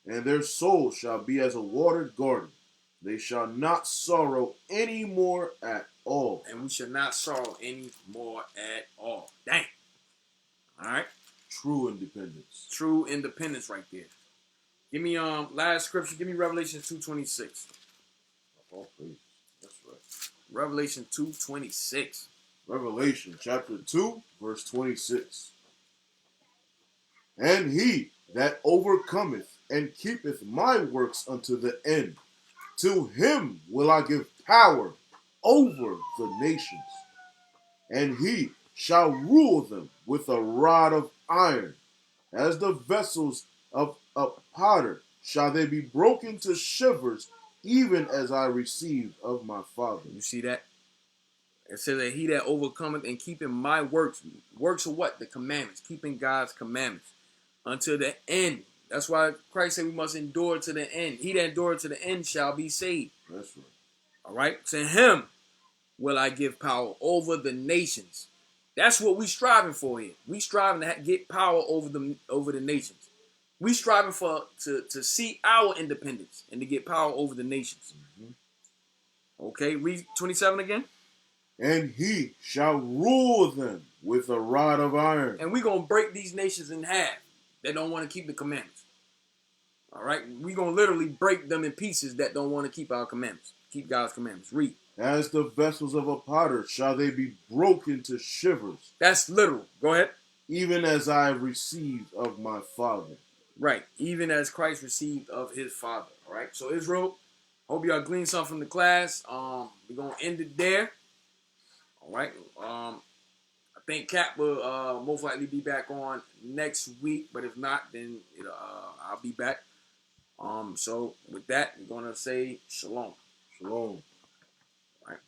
And their soul shall be as a watered garden. They shall not sorrow any more at all. And we shall not sorrow any more at all. Dang. All right. True independence. True independence right there. Give me last scripture. Give me Revelation 2:26. Oh, please. That's right. Revelation 2:26. Revelation chapter 2, verse 26. And he that overcometh and keepeth my works unto the end, to him will I give power over the nations, and he shall rule them with a rod of iron, as the vessels of a potter shall they be broken to shivers, even as I received of my Father. You see that? It says that he that overcometh and keeping my works. Works of what? The commandments. Keeping God's commandments. Until the end. That's why Christ said we must endure to the end. He that endureth to the end shall be saved. That's right. All right? To him will I give power over the nations. That's what we striving for here. We striving to get power over the nations. We striving for to see our independence and to get power over the nations. Okay, read 27 again. And he shall rule them with a rod of iron. And we're going to break these nations in half that don't want to keep the commandments. All right? We're going to literally break them in pieces that don't want to keep our commandments. Keep God's commandments. Read. As the vessels of a potter shall they be broken to shivers. That's literal. Go ahead. Even as I have received of my Father. Right. Even as Christ received of his Father. All right? So Israel, hope y'all gleaned something from the class. We're going to end it there. All right? I think Cap will most likely be back on next week, but if not, then I'll be back. So with that, we're gonna say shalom. Shalom. All right.